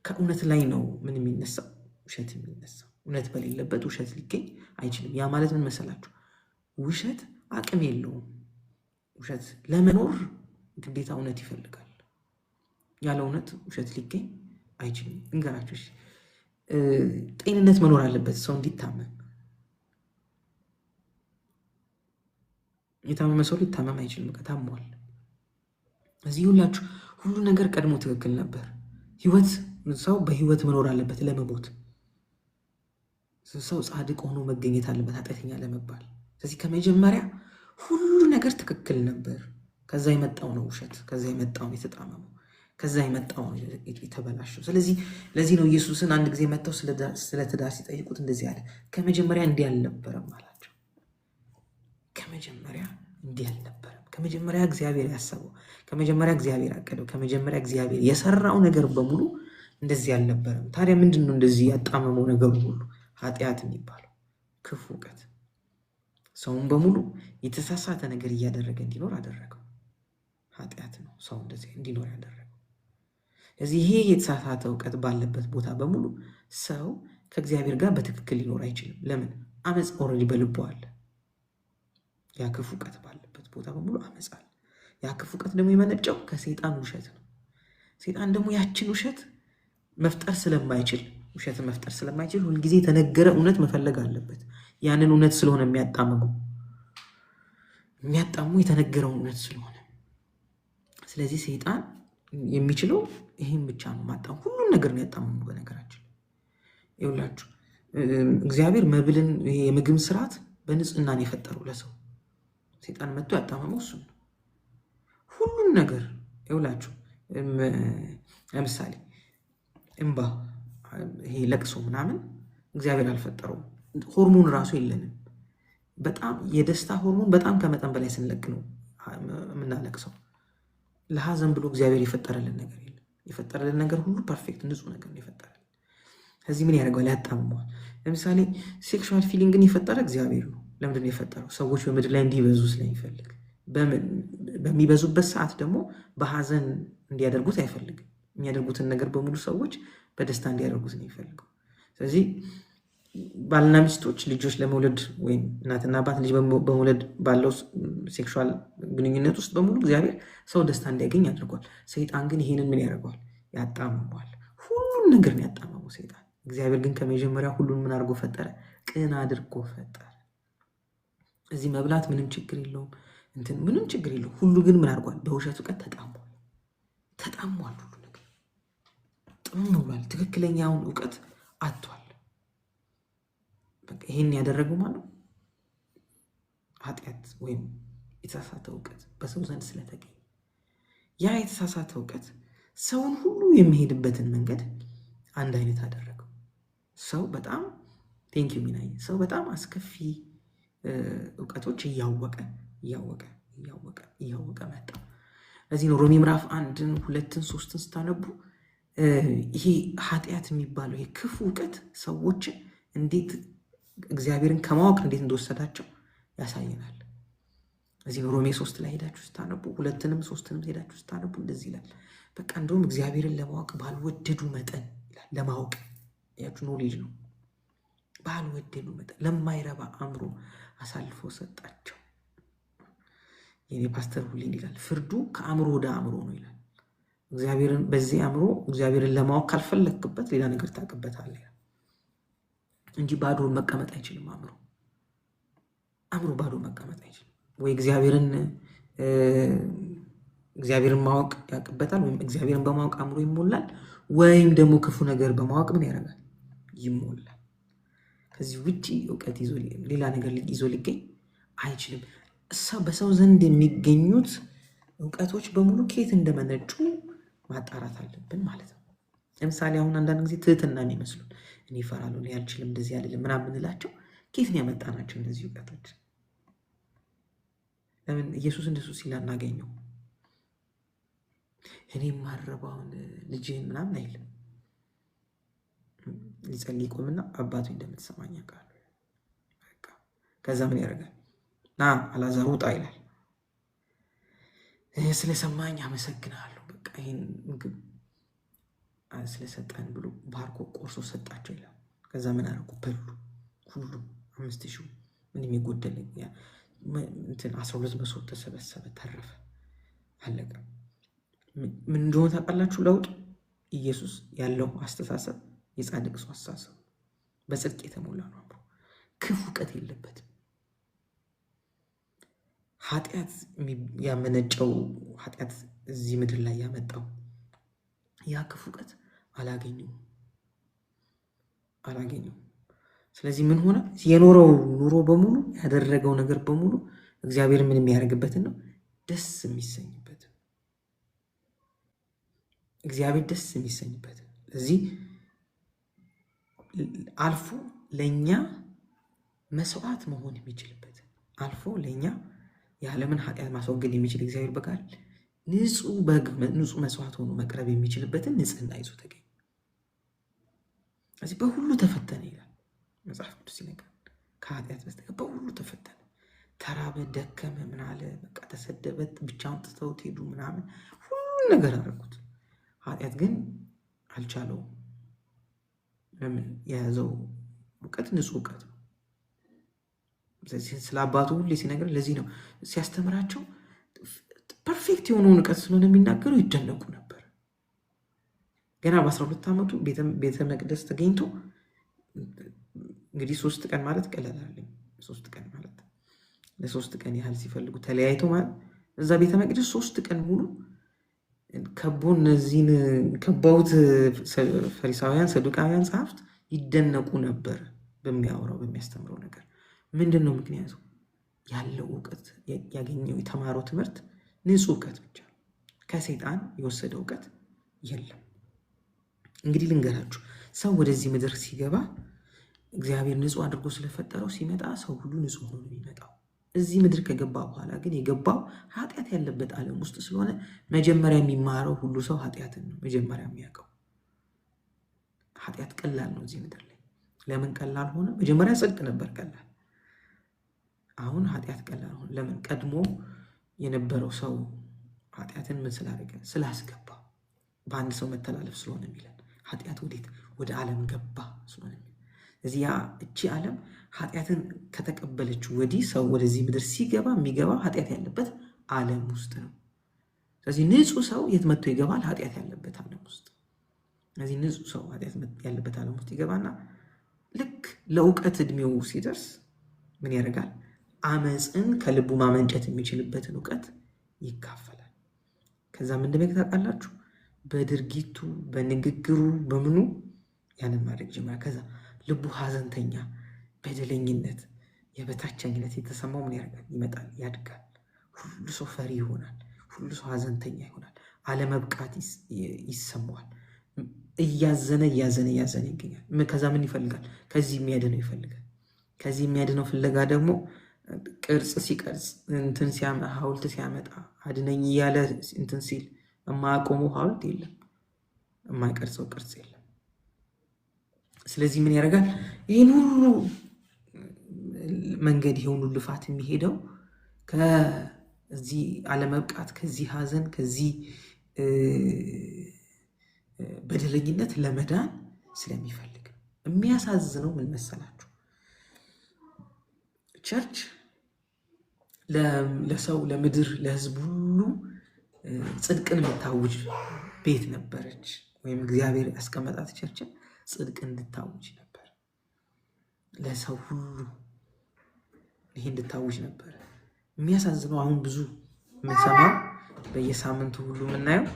Speaker 1: ከእውነት ላይ ነው ምን የሚነሳው? ውሸት የሚነሳው። እውነት በሌለበት ውሸት ሊገኝ አይችልም። ያ ማለት ምን መሰላችሁ? ውሸት አቅም የለውም። ውሸት ለመኖር ግዴታ እውነት ይፈልጋል። ያለ እውነት ውሸት ሊገኝ አይችልም። እንገራችሁ፣ ጤንነት መኖር አለበት ሰው እንዲታመም። የታመመ ሰው ሊታመም አይችልም። በቃ ታሟል። እዚህ ሁላችሁ ሁሉ ነገር ቀድሞ ትክክል ነበር። ህይወት ሰው በህይወት መኖር አለበት ለመሞት። ሰው ጻድቅ ሆኖ መገኘት አለበት ኃጢአተኛ ለመባል። ስለዚህ ከመጀመሪያ ሁሉ ነገር ትክክል ነበር። ከዛ የመጣው ነው ውሸት። ከዛ የመጣው ነው የተጣመመው። ከዛ የመጣው ነው የተበላሸው። ስለዚህ ለዚህ ነው ኢየሱስን አንድ ጊዜ መጥተው ስለ ትዳር ሲጠይቁት እንደዚህ አለ፣ ከመጀመሪያ እንዲህ አልነበረም አላቸው። ከመጀመሪያ እንዲህ አልነበረም። ከመጀመሪያ እግዚአብሔር ያሰበው፣ ከመጀመሪያ እግዚአብሔር ያቀደው፣ ከመጀመሪያ እግዚአብሔር የሰራው ነገር በሙሉ እንደዚህ አልነበረም። ታዲያ ምንድን ነው እንደዚህ ያጣመመው ነገሩ ሁሉ? ኃጢአት የሚባለው ክፉ እውቀት ሰውን በሙሉ የተሳሳተ ነገር እያደረገ እንዲኖር አደረገው። ኃጢአት ነው ሰው እንደዚህ እንዲኖር ያደረገው። ስለዚህ ይሄ የተሳሳተ እውቀት ባለበት ቦታ በሙሉ ሰው ከእግዚአብሔር ጋር በትክክል ሊኖር አይችልም። ለምን? አመፅ ኦልሬዲ በልቦ አለ። ያ ክፉ እውቀት ባለበት ቦታ በሙሉ አመፅ አለ። ያ ክፉ እውቀት ደግሞ የመነጨው ከሰይጣን ውሸት ነው። ሰይጣን ደግሞ ያችን ውሸት መፍጠር ስለማይችል ውሸትን መፍጠር ስለማይችል ሁልጊዜ የተነገረ እውነት መፈለግ አለበት። ያንን እውነት ስለሆነ የሚያጣምሙ የተነገረው እውነት ስለሆነ፣ ስለዚህ ሰይጣን የሚችለው ይህን ብቻ ነው፣ ማጣም። ሁሉም ነገር ነው ያጣምሙ። በነገራችን ይኸውላችሁ እግዚአብሔር መብልን የምግብ ስርዓት በንጽህና ነው የፈጠረው ለሰው። ሰይጣን መጥቶ ያጣመመው እሱ ነው። ሁሉም ነገር ይኸውላችሁ ለምሳሌ እንባ፣ ይሄ ለቅሶ ምናምን እግዚአብሔር አልፈጠረውም። ሆርሞን ራሱ የለንም። በጣም የደስታ ሆርሞን በጣም ከመጠን በላይ ስንለቅ ነው የምናለቅሰው። ለሀዘን ብሎ እግዚአብሔር የፈጠረልን ነገር የለም። የፈጠረልን ነገር ሁሉ ፐርፌክት ንጹህ ነገር ነው የፈጠረልን። ከዚህ ምን ያደርገዋል? ያጣምመዋል። ለምሳሌ ሴክሹዋል ፊሊንግን የፈጠረ እግዚአብሔር ነው። ለምንድን ነው የፈጠረው? ሰዎች በምድር ላይ እንዲበዙ ስለሚፈልግ። በሚበዙበት ሰዓት ደግሞ በሀዘን እንዲያደርጉት አይፈልግም። የሚያደርጉትን ነገር በሙሉ ሰዎች በደስታ እንዲያደርጉት ነው የሚፈልገው። ስለዚህ ባልና ሚስቶች ልጆች ለመውለድ ወይም እናትና አባት ልጅ በመውለድ ባለው ሴክሹዋል ግንኙነት ውስጥ በሙሉ እግዚአብሔር ሰው ደስታ እንዲያገኝ አድርጓል። ሰይጣን ግን ይህንን ምን ያደርገዋል? ያጣምመዋል። ሁሉም ነገር ነው ያጣመመው ሰይጣን። እግዚአብሔር ግን ከመጀመሪያ ሁሉን ምን አድርጎ ፈጠረ? ቅን አድርጎ ፈጠረ። እዚህ መብላት ምንም ችግር የለውም፣ እንትን ምንም ችግር የለውም። ሁሉ ግን ምን አድርጓል? በውሸት እውቀት ተጣሟል። ሁሉ ነገር ጥም ብሏል። ትክክለኛውን እውቀት አጥቷል። ይህን ያደረገው ማለት ነው ኃጢአት ወይም የተሳሳተ እውቀት በሰው ዘንድ ስለተገኘ፣ ያ የተሳሳተ እውቀት ሰውን ሁሉ የሚሄድበትን መንገድ አንድ አይነት አደረገው። ሰው በጣም ሰው በጣም አስከፊ እውቀቶች እያወቀ መጣ። ለዚህ ነው ሮሜ ምዕራፍ 1 2 3 ስታነቡ ይሄ ኃጢአት የሚባለው ይሄ ክፉ እውቀት ሰዎችን እንዴት እግዚአብሔርን ከማወቅ እንዴት እንደወሰዳቸው ያሳየናል። እዚህ ነው ሮሜ 3 ላይ ሄዳችሁ ስታነቡ 2ንም 3ንም ሄዳችሁ ስታነቡ እንደዚህ ይላል። በቃ እንደውም እግዚአብሔርን ለማወቅ ባልወደዱ መጠን ይላል። ለማወቅ ያችሁ ኖሌጅ ነው። ባልወደዱ መጠን ለማይረባ አእምሮ አሳልፎ ሰጣቸው። የኔ ፓስተር ሁሌ ይላል ፍርዱ ከአእምሮ ወደ አእምሮ ነው ይላል። እግዚአብሔርን በዚህ አእምሮ እግዚአብሔርን ለማወቅ ካልፈለግክበት ሌላ ነገር ታውቅበታለህ እንጂ ባዶ መቀመጥ አይችልም። አእምሮ ባዶ መቀመጥ አይችልም። ወይ እግዚአብሔርን ማወቅ ያውቅበታል፣ ወይም እግዚአብሔርን በማወቅ አእምሮ ይሞላል፣ ወይም ደግሞ ክፉ ነገር በማወቅ ምን ያደርጋል? ይሞላል። ከዚህ ውጪ እውቀት ሌላ ነገር ይዞ ሊገኝ አይችልም። በሰው ዘንድ የሚገኙት እውቀቶች በሙሉ ከየት እንደመነጩ ማጣራት አለብን ማለት ነው። ለምሳሌ አሁን አንዳንድ ጊዜ ትህትና የሚመስሉን እኔ እፈራለሁ፣ እኔ አልችልም፣ እንደዚህ አይደለም ምናምን የምንላቸው ከየት ነው ያመጣናቸው እነዚህ እውቀቶች? ለምን ኢየሱስ እንደሱ ሲል አናገኘው? እኔ የማረባውን ልጅህን ምናምን አይልም። ሊጸልይ ቆምና አባቱ እንደምትሰማኝ አውቃለሁ። ከዛ ምን ያደርጋል? ና አልዓዛር ውጣ ይላል። ስለሰማኝ አመሰግናለሁ፣ በቃ ይህን ምግብ ስለሰጠን ብሎ ባርኮ ቆርሶ ሰጣቸው ይላል። ከዛ ምን አደረጉ? በሉ። ሁሉም 5,000 ምንም የጎደለ 12 መሶብ ተሰበሰበ፣ ተረፈ፣ አለቀ። ምን እንደሆነ ታውቃላችሁ? ለውጥ ኢየሱስ ያለው አስተሳሰብ የጻድቅ ሰው አስተሳሰብ በጽድቅ የተሞላ ነው። ክፉ እውቀት የለበትም። ኃጢአት ያመነጨው ኃጢአት እዚህ ምድር ላይ ያመጣው ያ ክፉ እውቀት አላገኘውም። ስለዚህ ምን ሆነ? የኖረው ኑሮ በሙሉ ያደረገው ነገር በሙሉ እግዚአብሔር ምን የሚያደርግበትን ነው? ደስ የሚሰኝበት። እግዚአብሔር ደስ የሚሰኝበት። ስለዚህ አልፎ ለእኛ መስዋዕት መሆን የሚችልበት፣ አልፎ ለእኛ የዓለምን ኃጢአት ማስወገድ የሚችል እግዚአብሔር በቃል ንጹህ መስዋዕት ሆኖ መቅረብ የሚችልበትን ንጽህና ይዞ ተገኘ። ስለዚህ በሁሉ ተፈተነ ይላል መጽሐፍ ቅዱስ ሲነግረን። ከኃጢአት በስተቀር በሁሉ ተፈተነ። ተራበ፣ ደከመ፣ ምን አለ፣ በቃ ተሰደበ፣ ብቻውን ትተውት ሄዱ ምናምን፣ ሁሉም ነገር አደረጉት። ኃጢአት ግን አልቻለውም። ለምን? የያዘው እውቀት ንጹህ እውቀት ነው። ስለ አባቱ ሁሌ ሲነግር ለዚህ ነው ሲያስተምራቸው ፐርፌክት የሆነውን እውቀት ስለሆነ የሚናገሩ ይደነቁ ነበር። ገና በ12 ዓመቱ ቤተ መቅደስ ተገኝቶ እንግዲህ 3 ቀን ማለት ቀላል አይደለም። 3 ቀን ማለት ለ3 ቀን ያህል ሲፈልጉ ተለያይተው ማለት እዛ ቤተ መቅደስ 3 ቀን ሙሉ ከቦ እነዚህን ከበውት ፈሪሳውያን፣ ሰዱቃውያን ጸሐፍት ይደነቁ ነበር በሚያወራው በሚያስተምረው ነገር። ምንድን ነው ምክንያቱ? ያለው እውቀት ያገኘው የተማረው ትምህርት ንጹህ እውቀት ብቻ፣ ከሰይጣን የወሰደ እውቀት የለም። እንግዲህ ልንገራችሁ፣ ሰው ወደዚህ ምድር ሲገባ እግዚአብሔር ንጹህ አድርጎ ስለፈጠረው ሲመጣ ሰው ሁሉ ንጹህ ሆኖ ነው የሚመጣው። እዚህ ምድር ከገባ በኋላ ግን የገባው ኃጢአት ያለበት ዓለም ውስጥ ስለሆነ መጀመሪያ የሚማረው ሁሉ ሰው ኃጢአትን ነው መጀመሪያ የሚያውቀው። ኃጢአት ቀላል ነው እዚህ ምድር ላይ። ለምን ቀላል ሆነ? መጀመሪያ ጽድቅ ነበር ቀላል፣ አሁን ኃጢአት ቀላል ሆነ። ለምን? ቀድሞ የነበረው ሰው ኃጢአትን ምን ስላደረገ? ስላስገባ። በአንድ ሰው መተላለፍ ስለሆነ የሚለን ኃጢአት ወዴት? ወደ ዓለም ገባ ስለሆነ እዚያ እቺ ዓለም ኃጢአትን ከተቀበለች ወዲህ ሰው ወደዚህ ምድር ሲገባ የሚገባው ኃጢአት ያለበት ዓለም ውስጥ ነው። ስለዚህ ንጹህ ሰው የት መጥቶ ይገባል? ኃጢአት ያለበት ዓለም ውስጥ። ስለዚህ ንጹህ ሰው ኃጢአት ያለበት ዓለም ውስጥ ይገባና ልክ ለእውቀት እድሜው ሲደርስ ምን ያደርጋል? አመፅን ከልቡ ማመንጨት የሚችልበትን እውቀት ይካፈላል። ከዛ ምን እንደሚያደርግ ታውቃላችሁ? በድርጊቱ በንግግሩ በምኑ ያንን ማድረግ ጀመረ። ከዛ ልቡ ሐዘንተኛ፣ በደለኝነት፣ የበታችነት የተሰማው ምን ያደርጋል? ይመጣል፣ ያድጋል። ሁሉ ሰው ፈሪ ይሆናል። ሁሉ ሰው ሐዘንተኛ ይሆናል። አለመብቃት ይሰማዋል። እያዘነ ይገኛል። ከዛ ምን ይፈልጋል? ከዚህ የሚያድነው ይፈልጋል። ከዚህ የሚያድነው ፍለጋ ደግሞ ቅርጽ ሲቀርጽ እንትን ሐውልት ሲያመጣ አድነኝ እያለ እንትን ሲል የማያቆመው ሐውልት የለም፣ የማይቀርጸው ቅርጽ የለም። ስለዚህ ምን ያደርጋል? ይህን ሁሉ መንገድ ይሄ ሁሉ ልፋት የሚሄደው ከዚህ አለመብቃት፣ ከዚህ ሐዘን፣ ከዚህ በደለኝነት ለመዳን ስለሚፈልግ። የሚያሳዝነው ምን መሰላችሁ? ቸርች ለሰው ለምድር ለሕዝብ ሁሉ ጽድቅን የምታውጅ ቤት ነበረች። ወይም እግዚአብሔር ያስቀመጣት ቸርችን ጽድቅ እንድታውጅ ነበር። ለሰው ሁሉ ይሄ እንድታውጅ ነበር። የሚያሳዝነው አሁን ብዙ የምንሰማው በየሳምንቱ ሁሉ የምናየው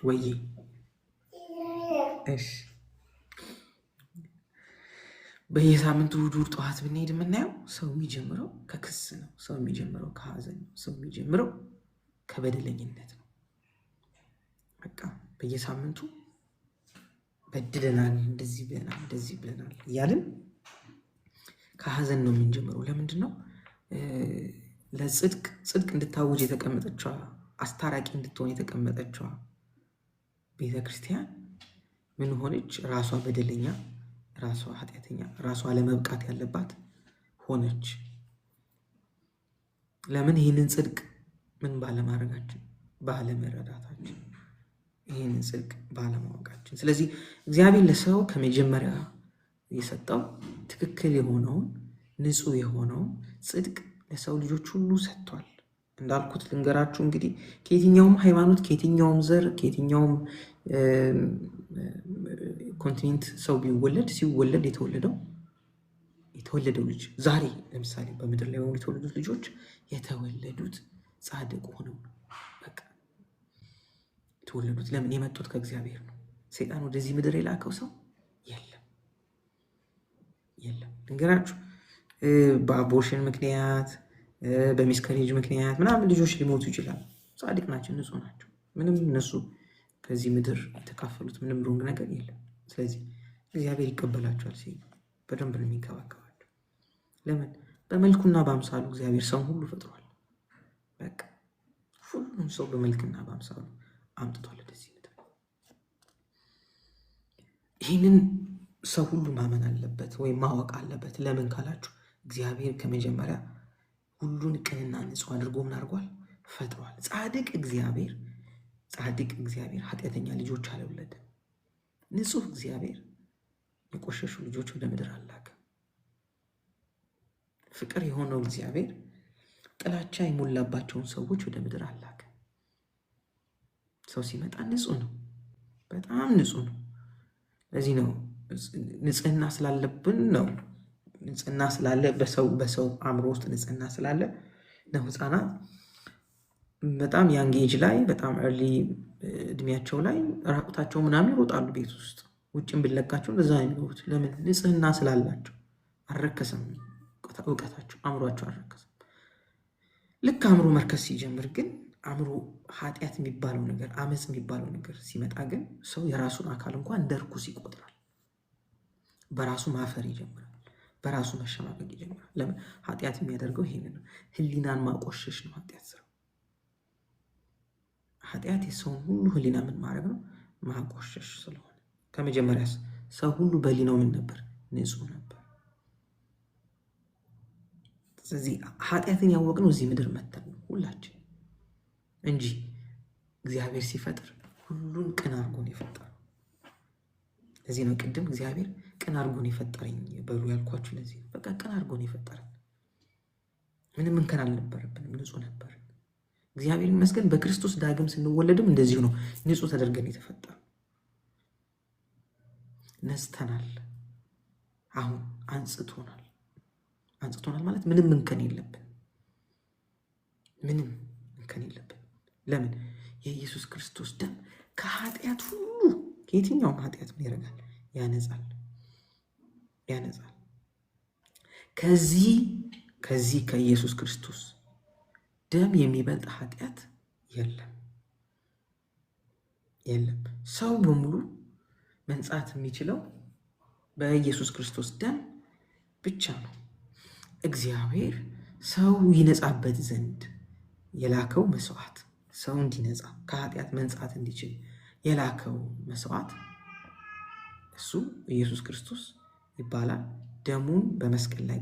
Speaker 1: ወይ በየሳምንቱ እሑድ ጠዋት ብንሄድ የምናየው ሰው የሚጀምረው ከክስ ነው። ሰው የሚጀምረው ከሐዘን ነው። ሰው የሚጀምረው ከበደለኝነት ነው። በቃ በየሳምንቱ በድለናል፣ እንደዚህ ብለናል እያልን ከሐዘን ነው የምንጀምረው። ለምንድን ነው? ጽድቅ እንድታውጅ የተቀመጠችዋ፣ አስታራቂ እንድትሆን የተቀመጠችዋ ቤተክርስቲያን ምን ሆነች? ራሷ በደለኛ፣ ራሷ ኃጢአተኛ፣ ራሷ አለመብቃት ያለባት ሆነች። ለምን? ይህንን ጽድቅ ምን ባለማድረጋችን፣ ባለመረዳታችን፣ ይህንን ጽድቅ ባለማወቃችን። ስለዚህ እግዚአብሔር ለሰው ከመጀመሪያ የሰጠው ትክክል የሆነውን ንጹህ የሆነውን ጽድቅ ለሰው ልጆች ሁሉ ሰጥቷል። እንዳልኩት ልንገራችሁ እንግዲህ ከየትኛውም ሃይማኖት፣ ከየትኛውም ዘር፣ ከየትኛውም ኮንቲኔንት ሰው ሲወለድ የተወለደው ልጅ ዛሬ ለምሳሌ በምድር ላይ የሆኑ የተወለዱት ልጆች የተወለዱት ጻድቅ ሆነው ነው። በቃ የተወለዱት ለምን? የመጡት ከእግዚአብሔር ነው። ሰይጣን ወደዚህ ምድር የላከው ሰው የለም። ልንገራችሁ በአቦርሽን ምክንያት በሚስከሬጅ ምክንያት ምናምን ልጆች ሊሞቱ ይችላሉ። ጻድቅ ናቸው፣ ንጹህ ናቸው። ምንም እነሱ ከዚህ ምድር የተካፈሉት ምንም ሮንግ ነገር የለም። ስለዚህ እግዚአብሔር ይቀበላቸዋል ሲል በደንብ ነው የሚንከባከባቸው። ለምን? በመልኩና በአምሳሉ እግዚአብሔር ሰውን ሁሉ ፈጥሯል። በቃ ሁሉም ሰው በመልክና በአምሳሉ አምጥቷል ወደዚህ ምድር። ይህንን ሰው ሁሉ ማመን አለበት ወይም ማወቅ አለበት። ለምን ካላችሁ እግዚአብሔር ከመጀመሪያ ሁሉን ቅንና ንጹሕ አድርጎ ምን አድርጓል? ፈጥሯል። ጻድቅ እግዚአብሔር ኃጢአተኛ ልጆች አልወለደም። ንጹሕ እግዚአብሔር የቆሸሹ ልጆች ወደ ምድር አላከም። ፍቅር የሆነው እግዚአብሔር ጥላቻ የሞላባቸውን ሰዎች ወደ ምድር አላከም። ሰው ሲመጣ ንጹሕ ነው፣ በጣም ንጹሕ ነው። ለዚህ ነው ንጽህና ስላለብን ነው። ንጽህና ስላለ በሰው አእምሮ ውስጥ ንጽህና ስላለ ነው ህፃናት በጣም ያንግ ኤጅ ላይ በጣም እርሊ እድሜያቸው ላይ ራቁታቸው ምናምን ይሮጣሉ ቤት ውስጥ። ውጭም ብለቃቸው እንደዛ የሚኖሩት ለምን? ንጽህና ስላላቸው። አልረከሰም እውቀታቸው፣ አእምሯቸው አልረከሰም። ልክ አእምሮ መርከስ ሲጀምር ግን አእምሮ ኃጢአት የሚባለው ነገር አመፅ የሚባለው ነገር ሲመጣ ግን ሰው የራሱን አካል እንኳን እንደ ርኩስ ይቆጥራል። በራሱ ማፈር ይጀምራል። በራሱ መሸማቀቅ ይጀምራል። ለምን? ኃጢአት የሚያደርገው ይሄንን ነው። ህሊናን ማቆሸሽ ነው ኃጢአት ስራው። ኃጢአት የሰውን ሁሉ ህሊና ምን ማድረግ ነው? ማቆሸሽ ስለሆነ ከመጀመሪያስ ሰው ሁሉ በህሊናው ምን ነበር? ንጹሕ ነበር። ስለዚህ ኃጢአትን ያወቅነው እዚህ ምድር መተን ነው ሁላችን እንጂ እግዚአብሔር ሲፈጥር ሁሉን ቅን አድርጎን የፈጠረው። ለዚህ ነው ቅድም እግዚአብሔር ቅን አድርጎን የፈጠረኝ በሉ ያልኳችሁ። ለዚህ ነው በቃ ቅን አድርጎን የፈጠረን። ምንም እንከን አልነበረብንም፣ ንጹሕ ነበር። እግዚአብሔር ይመስገን። በክርስቶስ ዳግም ስንወለድም እንደዚሁ ነው፣ ንጹሕ ተደርገን የተፈጠረው። ነጽተናል። አሁን አንጽቶናል። አንጽቶናል ማለት ምንም እንከን የለብን፣ ምንም እንከን የለብን። ለምን? የኢየሱስ ክርስቶስ ደም ከኃጢአት ሁሉ ከየትኛውም ኃጢአት ምን ያደርጋል? ያነጻል። ከዚህ ከኢየሱስ ክርስቶስ ደም የሚበልጥ ኃጢአት የለም። ሰው በሙሉ መንጻት የሚችለው በኢየሱስ ክርስቶስ ደም ብቻ ነው። እግዚአብሔር ሰው ይነጻበት ዘንድ የላከው መስዋዕት፣ ሰው እንዲነጻ ከኃጢአት መንጻት እንዲችል የላከው መስዋዕት እሱ ኢየሱስ ክርስቶስ ይባላል። ደሙን በመስቀል ላይ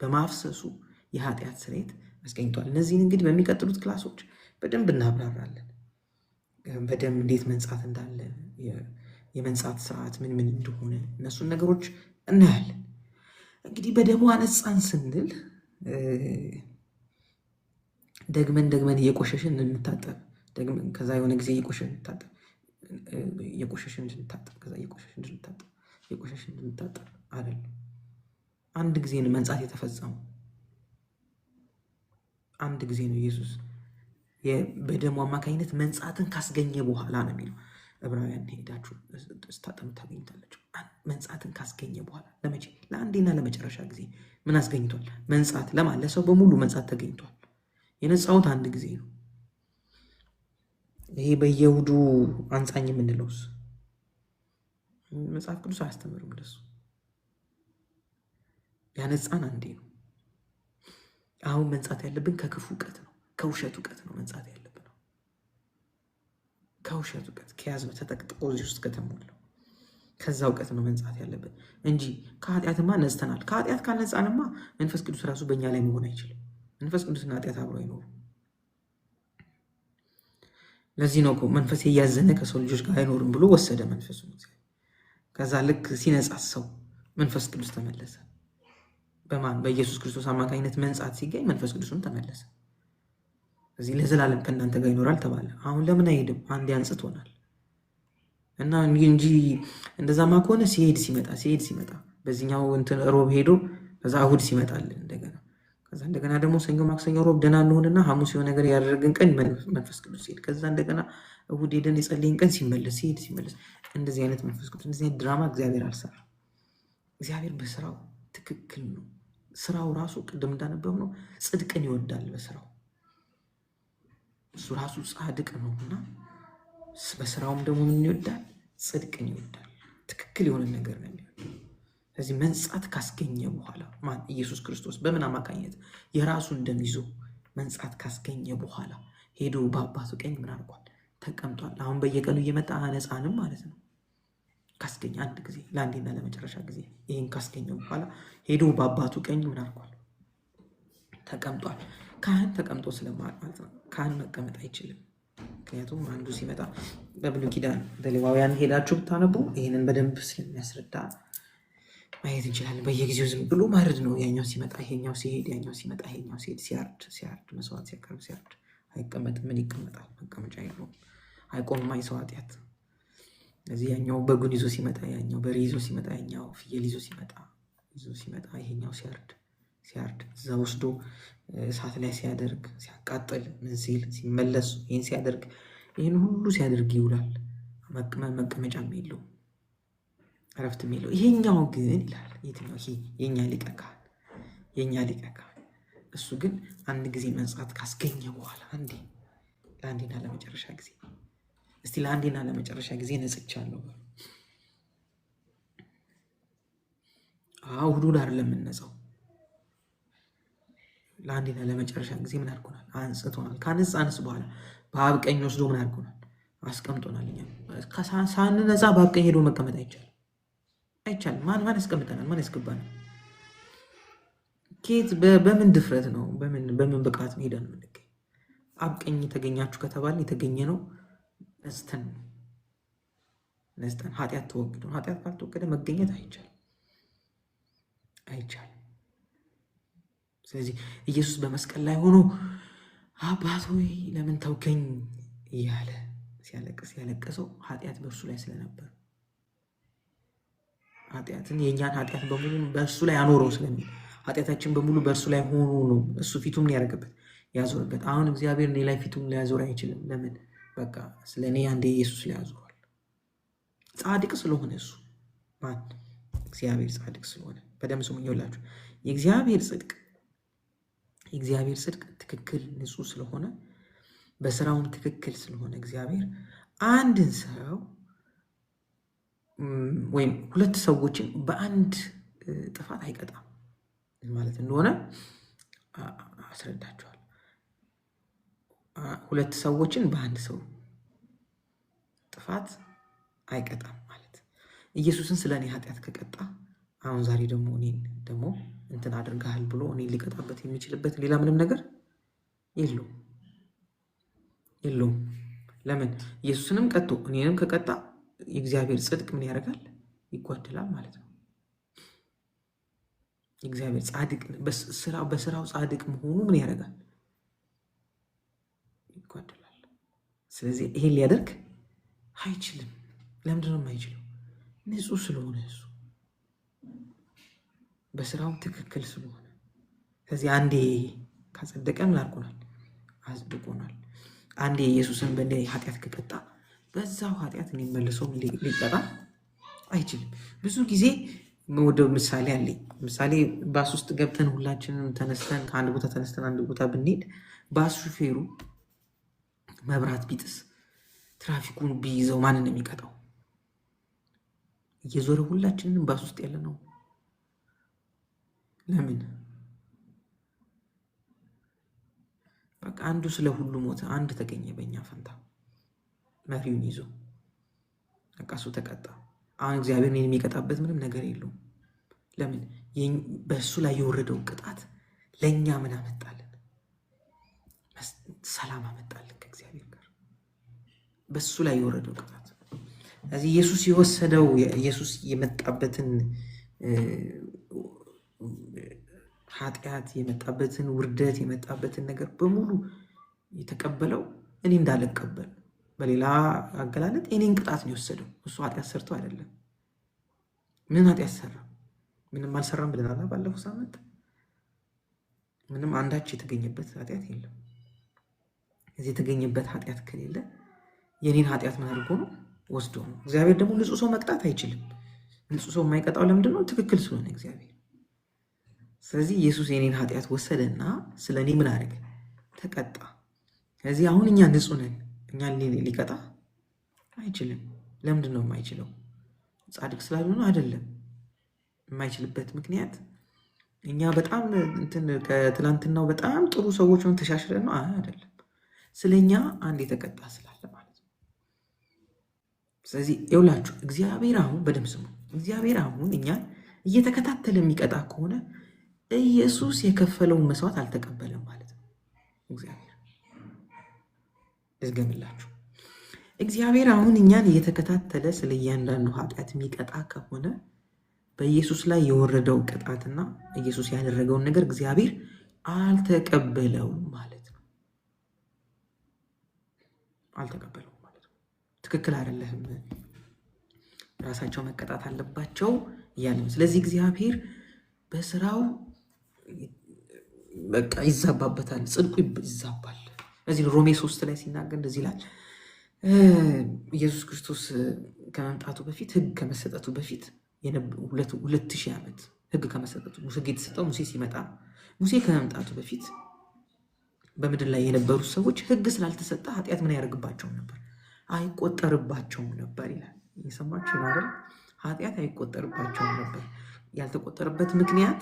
Speaker 1: በማፍሰሱ የኃጢአት ስርየት አስገኝቷል። እነዚህን እንግዲህ በሚቀጥሉት ክላሶች በደንብ እናብራራለን። በደም እንዴት መንጻት እንዳለ፣ የመንጻት ስርዓት ምን እንደሆነ እነሱን ነገሮች እናያለን። እንግዲህ በደሙ አነጻን ስንል ደግመን እየቆሸሽን እንታጠብ፣ ደግመን ከዛ የሆነ ጊዜ እየቆሸሽን እንድንታጠብ ከዛ እየቆሸሽን እንድንታጠብ አይደለም። አንድ ጊዜ ነው መንጻት የተፈጸመው። አንድ ጊዜ ነው ኢየሱስ በደሙ አማካኝነት መንጻትን ካስገኘ በኋላ ነው የሚለው። ዕብራውያን ሄዳችሁ ስታጠኑ ታገኝታላችሁ። መንጻትን ካስገኘ በኋላ ለመቼ? ለአንዴና ለመጨረሻ ጊዜ ምን አስገኝቷል? መንጻት። ለማን? ለሰው በሙሉ መንጻት ተገኝቷል። የነጻሁት አንድ ጊዜ ነው። ይሄ በየእሑዱ አንጻኝ የምንለውስ መጽሐፍ ቅዱስ አያስተምርም። እንደሱ ያነጻን አንዴ ነው። አሁን መንጻት ያለብን ከክፉ እውቀት ነው፣ ከውሸት እውቀት ነው መንጻት ያለብን። ከውሸት እውቀት ከያዝነው ተጠቅጥቆ እዚህ ውስጥ ከተሞላው ከዛ እውቀት ነው መንጻት ያለብን እንጂ ከኃጢአትማ ነጽተናል። ከኃጢአት ካልነጻንማ መንፈስ ቅዱስ ራሱ በእኛ ላይ መሆን አይችልም። መንፈስ ቅዱስና ኃጢአት አብሮ አይኖሩም። ለዚህ ነው እኮ መንፈስ እያዘነ ከሰው ልጆች ጋር አይኖርም ብሎ ወሰደ መንፈሱ። ከዛ ልክ ሲነጻ ሰው መንፈስ ቅዱስ ተመለሰ። በማን? በኢየሱስ ክርስቶስ አማካኝነት መንጻት ሲገኝ መንፈስ ቅዱስም ተመለሰ። እዚህ ለዘላለም ከእናንተ ጋር ይኖራል ተባለ። አሁን ለምን አይሄድም? አንድ ያንጽቶናል እና እንጂ እንደዛማ ከሆነ ሲሄድ ሲመጣ በዚህኛው እንትን ሮብ ሄዶ ከዛ እሑድ ሲመጣልን እንደገና ደግሞ ሰኞ፣ ማክሰኞ፣ ሮብ ደህና እንሆንና ሐሙስ የሆነ ነገር ያደረግን ቀን መንፈስ ቅዱስ ሲሄድ ከዛ እንደገና እሑድ ሄደን የጸለይን ቀን ሲመለስ እንደዚህ አይነት መንፈስ ቅዱስ እንደዚህ አይነት ድራማ እግዚአብሔር አልሰራም። እግዚአብሔር በስራው ትክክል ነው። ስራው ራሱ ቅድም እንዳነበብ ነው ጽድቅን ይወዳል። በስራው እሱ ራሱ ጻድቅ ነው እና በስራውም ደግሞ ምን ይወዳል? ጽድቅን ይወዳል። ትክክል የሆነ ነገር ነው የሚወዳል። ስለዚህ መንጻት ካስገኘ በኋላ ማን? ኢየሱስ ክርስቶስ በምን አማካኝነት? የራሱን ደም ይዞ መንጻት ካስገኘ በኋላ ሄዶ በአባቱ ቀኝ ምን አድርጓል? ተቀምጧል። አሁን በየቀኑ እየመጣ አነጻንም ማለት ነው። ካስገኘ አንድ ጊዜ ለአንዴና ለመጨረሻ ጊዜ ይህን ካስገኘው በኋላ ሄዶ በአባቱ ቀኝ ምን አድርጓል? ተቀምጧል። ካህን ተቀምጦ ስለማለት ነው። ካህን መቀመጥ አይችልም። ምክንያቱም አንዱ ሲመጣ በብሉይ ኪዳን በሌዋውያን ሄዳችሁ ብታነቡ ይህንን በደንብ ስለሚያስረዳ ማየት እንችላለን። በየጊዜው ዝም ብሎ ማረድ ነው። ያኛው ሲመጣ ይሄኛው ሲሄድ፣ ያኛው ሲመጣ ይሄኛው ሲሄድ፣ ሲያርድ መስዋዕት ሲያቀርብ ሲያርድ አይቀመጥም። ምን ይቀመጣል? መቀመጫ የለውም። አይቆምም ሰው ኃጢአት። ስለዚህ ያኛው በጉን ይዞ ሲመጣ፣ ያኛው በሬ ይዞ ሲመጣ፣ ያኛው ፍየል ይዞ ሲመጣ ይሄኛው ሲያርድ እዛ ወስዶ እሳት ላይ ሲያደርግ ሲያቃጥል ምን ሲል ሲመለስ ይህን ሲያደርግ ይህን ሁሉ ሲያደርግ ይውላል። መቀመጫም የለውም፣ እረፍትም የለው። ይሄኛው ግን ይላል የትኛው? ይሄ የኛ ሊቀ ካህን እሱ ግን አንድ ጊዜ መንጻት ካስገኘ በኋላ ለአንዴና ለመጨረሻ ጊዜ እስቲ ለአንዴና ለመጨረሻ ጊዜ ነጽቻለሁ። እሑድ አይደለም የምንነጻው። ለአንዴና ለመጨረሻ ጊዜ ምን አድርጎናል? አንጽቶናል። ካነጻንስ በኋላ በአብ ቀኝ ወስዶ ምን አድርጎናል? አስቀምጦናል። እኛ ሳንነጻ በአብ ቀኝ ሄዶ መቀመጥ አይቻልም። ማን ያስቀምጠናል? ማን ያስገባናል? ኬት በምን ድፍረት ነው? በምን ብቃት ነው ሄደን የምንገኝ? አብ ቀኝ ተገኛችሁ ከተባልን የተገኘ ነው ነጽተን። ኃጢአት ተወግዶ፣ ኃጢአት ካልተወገደ መገኘት አይቻልም። ስለዚህ ኢየሱስ በመስቀል ላይ ሆኖ አባት ሆይ ለምን ተውከኝ እያለ ሲያለቅሰው ኃጢአት በእርሱ ላይ ስለነበር የእኛን ኃጢአት በሙሉ በእርሱ ላይ አኖረው ስለሚል ኃጢአታችን በሙሉ በእርሱ ላይ ሆኖ ነው እሱ ፊቱን ያደረገበት ያዞርበት። አሁን እግዚአብሔር እኔ ላይ ፊቱን ሊያዞር አይችልም። ለምን? በቃ ስለ እኔ አንዴ ኢየሱስ ላይ ያዞሯል። ጻድቅ ስለሆነ እሱ እግዚአብሔር ጻድቅ ስለሆነ በደም ስሙኝ ይውላችሁ። የእግዚአብሔር ጽድቅ ትክክል ንጹህ ስለሆነ በስራውም ትክክል ስለሆነ እግዚአብሔር አንድን ሰው ወይም ሁለት ሰዎችን በአንድ ጥፋት አይቀጣም ማለት እንደሆነ አስረዳቸዋል። ሁለት ሰዎችን በአንድ ሰው ጥፋት አይቀጣም ማለት ኢየሱስን ስለ እኔ ኃጢአት ከቀጣ አሁን ዛሬ ደግሞ እኔን ደግሞ እንትን አድርገሃል ብሎ እኔን ሊቀጣበት የሚችልበት ሌላ ምንም ነገር የለውም። ለምን? ኢየሱስንም ቀጥቶ እኔንም ከቀጣ የእግዚአብሔር ጽድቅ ምን ያደርጋል? ይጓደላል ማለት ነው። የእግዚአብሔር ጻድቅ በስራው ጻድቅ መሆኑ ምን ያደርጋል? ይጓደላል። ስለዚህ ይሄን ሊያደርግ አይችልም። ለምንድን ነው የማይችለው? ንጹህ ስለሆነ እሱ በስራው ትክክል ስለሆነ። ስለዚህ አንዴ ካጸደቀ ምን አድርጎናል? አጽድቆናል። አንዴ ኢየሱስን በእንደ ኃጢአት ከቀጣ በዛው ኃጢአት መልሶ ሊቀጣ አይችልም። ብዙ ጊዜ ወደ ምሳሌ አለኝ። ምሳሌ ባስ ውስጥ ገብተን ሁላችንም ተነስተን ከአንድ ቦታ ተነስተን አንድ ቦታ ብንሄድ ባስ ሹፌሩ መብራት ቢጥስ ትራፊኩን ቢይዘው ማንን የሚቀጣው? እየዞረ ሁላችንም ባስ ውስጥ ያለ ነው። ለምን? በቃ አንዱ ስለ ሁሉ ሞተ፣ አንድ ተገኘ በእኛ ፈንታ መሪውን ይዞ። በቃ እሱ ተቀጣ። አሁን እግዚአብሔር እኔን የሚቀጣበት ምንም ነገር የለውም። ለምን? በእሱ ላይ የወረደው ቅጣት ለእኛ ምን አመጣልን? ሰላም አመጣልን ከእግዚአብሔር ጋር በእሱ ላይ የወረደው ቅጣት። ስለዚህ ኢየሱስ የመጣበትን ኃጢአት የመጣበትን ውርደት የመጣበትን ነገር በሙሉ የተቀበለው እኔ እንዳልቀበል፣ በሌላ አገላለጥ እኔን ቅጣት ነው የወሰደው። እሱ ኃጢአት ሰርቶ አይደለም። ምን ኃጢአት ሰራ? ምንም አልሰራም ብለናል ባለፈው ሳምንት። ምንም አንዳች የተገኘበት ኃጢአት የለም። እዚህ የተገኘበት ኃጢአት ከሌለ የኔን ኃጢአት ምን አድርጎ ነው? ወስዶ ነው። እግዚአብሔር ደግሞ ንጹህ ሰው መቅጣት አይችልም። ንጹህ ሰው የማይቀጣው ለምንድን ነው? ትክክል ስለሆነ እግዚአብሔር። ስለዚህ ኢየሱስ የኔን ኃጢአት ወሰደና ስለ እኔ ምን አደረገ? ተቀጣ። ስለዚህ አሁን እኛ ንጹህ ነን። እኛን ሊቀጣ አይችልም። ለምንድን ነው የማይችለው? ጻድቅ ስላልሆነ አይደለም። የማይችልበት ምክንያት እኛ በጣም ከትላንትናው በጣም ጥሩ ሰዎች ሆነን ተሻሽለን ነው አይደለም። ስለኛ አንድ የተቀጣ ስላለ ማለት ነው። ስለዚህ ይውላችሁ እግዚአብሔር አሁን በደምብ ስሙ። እግዚአብሔር አሁን እኛን እየተከታተለ የሚቀጣ ከሆነ ኢየሱስ የከፈለውን መስዋዕት አልተቀበለም ማለት ነው። እግዚአብሔር ልዝገምላችሁ፣ እግዚአብሔር አሁን እኛን እየተከታተለ ስለ እያንዳንዱ ኃጢአት የሚቀጣ ከሆነ በኢየሱስ ላይ የወረደው ቅጣትና ኢየሱስ ያደረገውን ነገር እግዚአብሔር አልተቀበለውም ማለት ነው። አልተቀበለውም ማለት ነው። ትክክል አይደለህም፣ ራሳቸው መቀጣት አለባቸው እያለ ነው። ስለዚህ እግዚአብሔር በስራው በቃ ይዛባበታል፣ ጽድቁ ይዛባል። እዚህ ሮሜ 3 ላይ ሲናገር እንደዚህ ይላል፣ ኢየሱስ ክርስቶስ ከመምጣቱ በፊት ሕግ ከመሰጠቱ በፊት 2000 ዓመት ሕግ ከመሰጠቱ ሕግ የተሰጠው ሙሴ ሲመጣ ሙሴ ከመምጣቱ በፊት በምድር ላይ የነበሩት ሰዎች ሕግ ስላልተሰጠ ኃጢአት ምን ያደርግባቸውም ነበር? አይቆጠርባቸውም ነበር ይላል። የሰማችሁ አይደል? ኃጢአት አይቆጠርባቸውም ነበር። ያልተቆጠረበት ምክንያት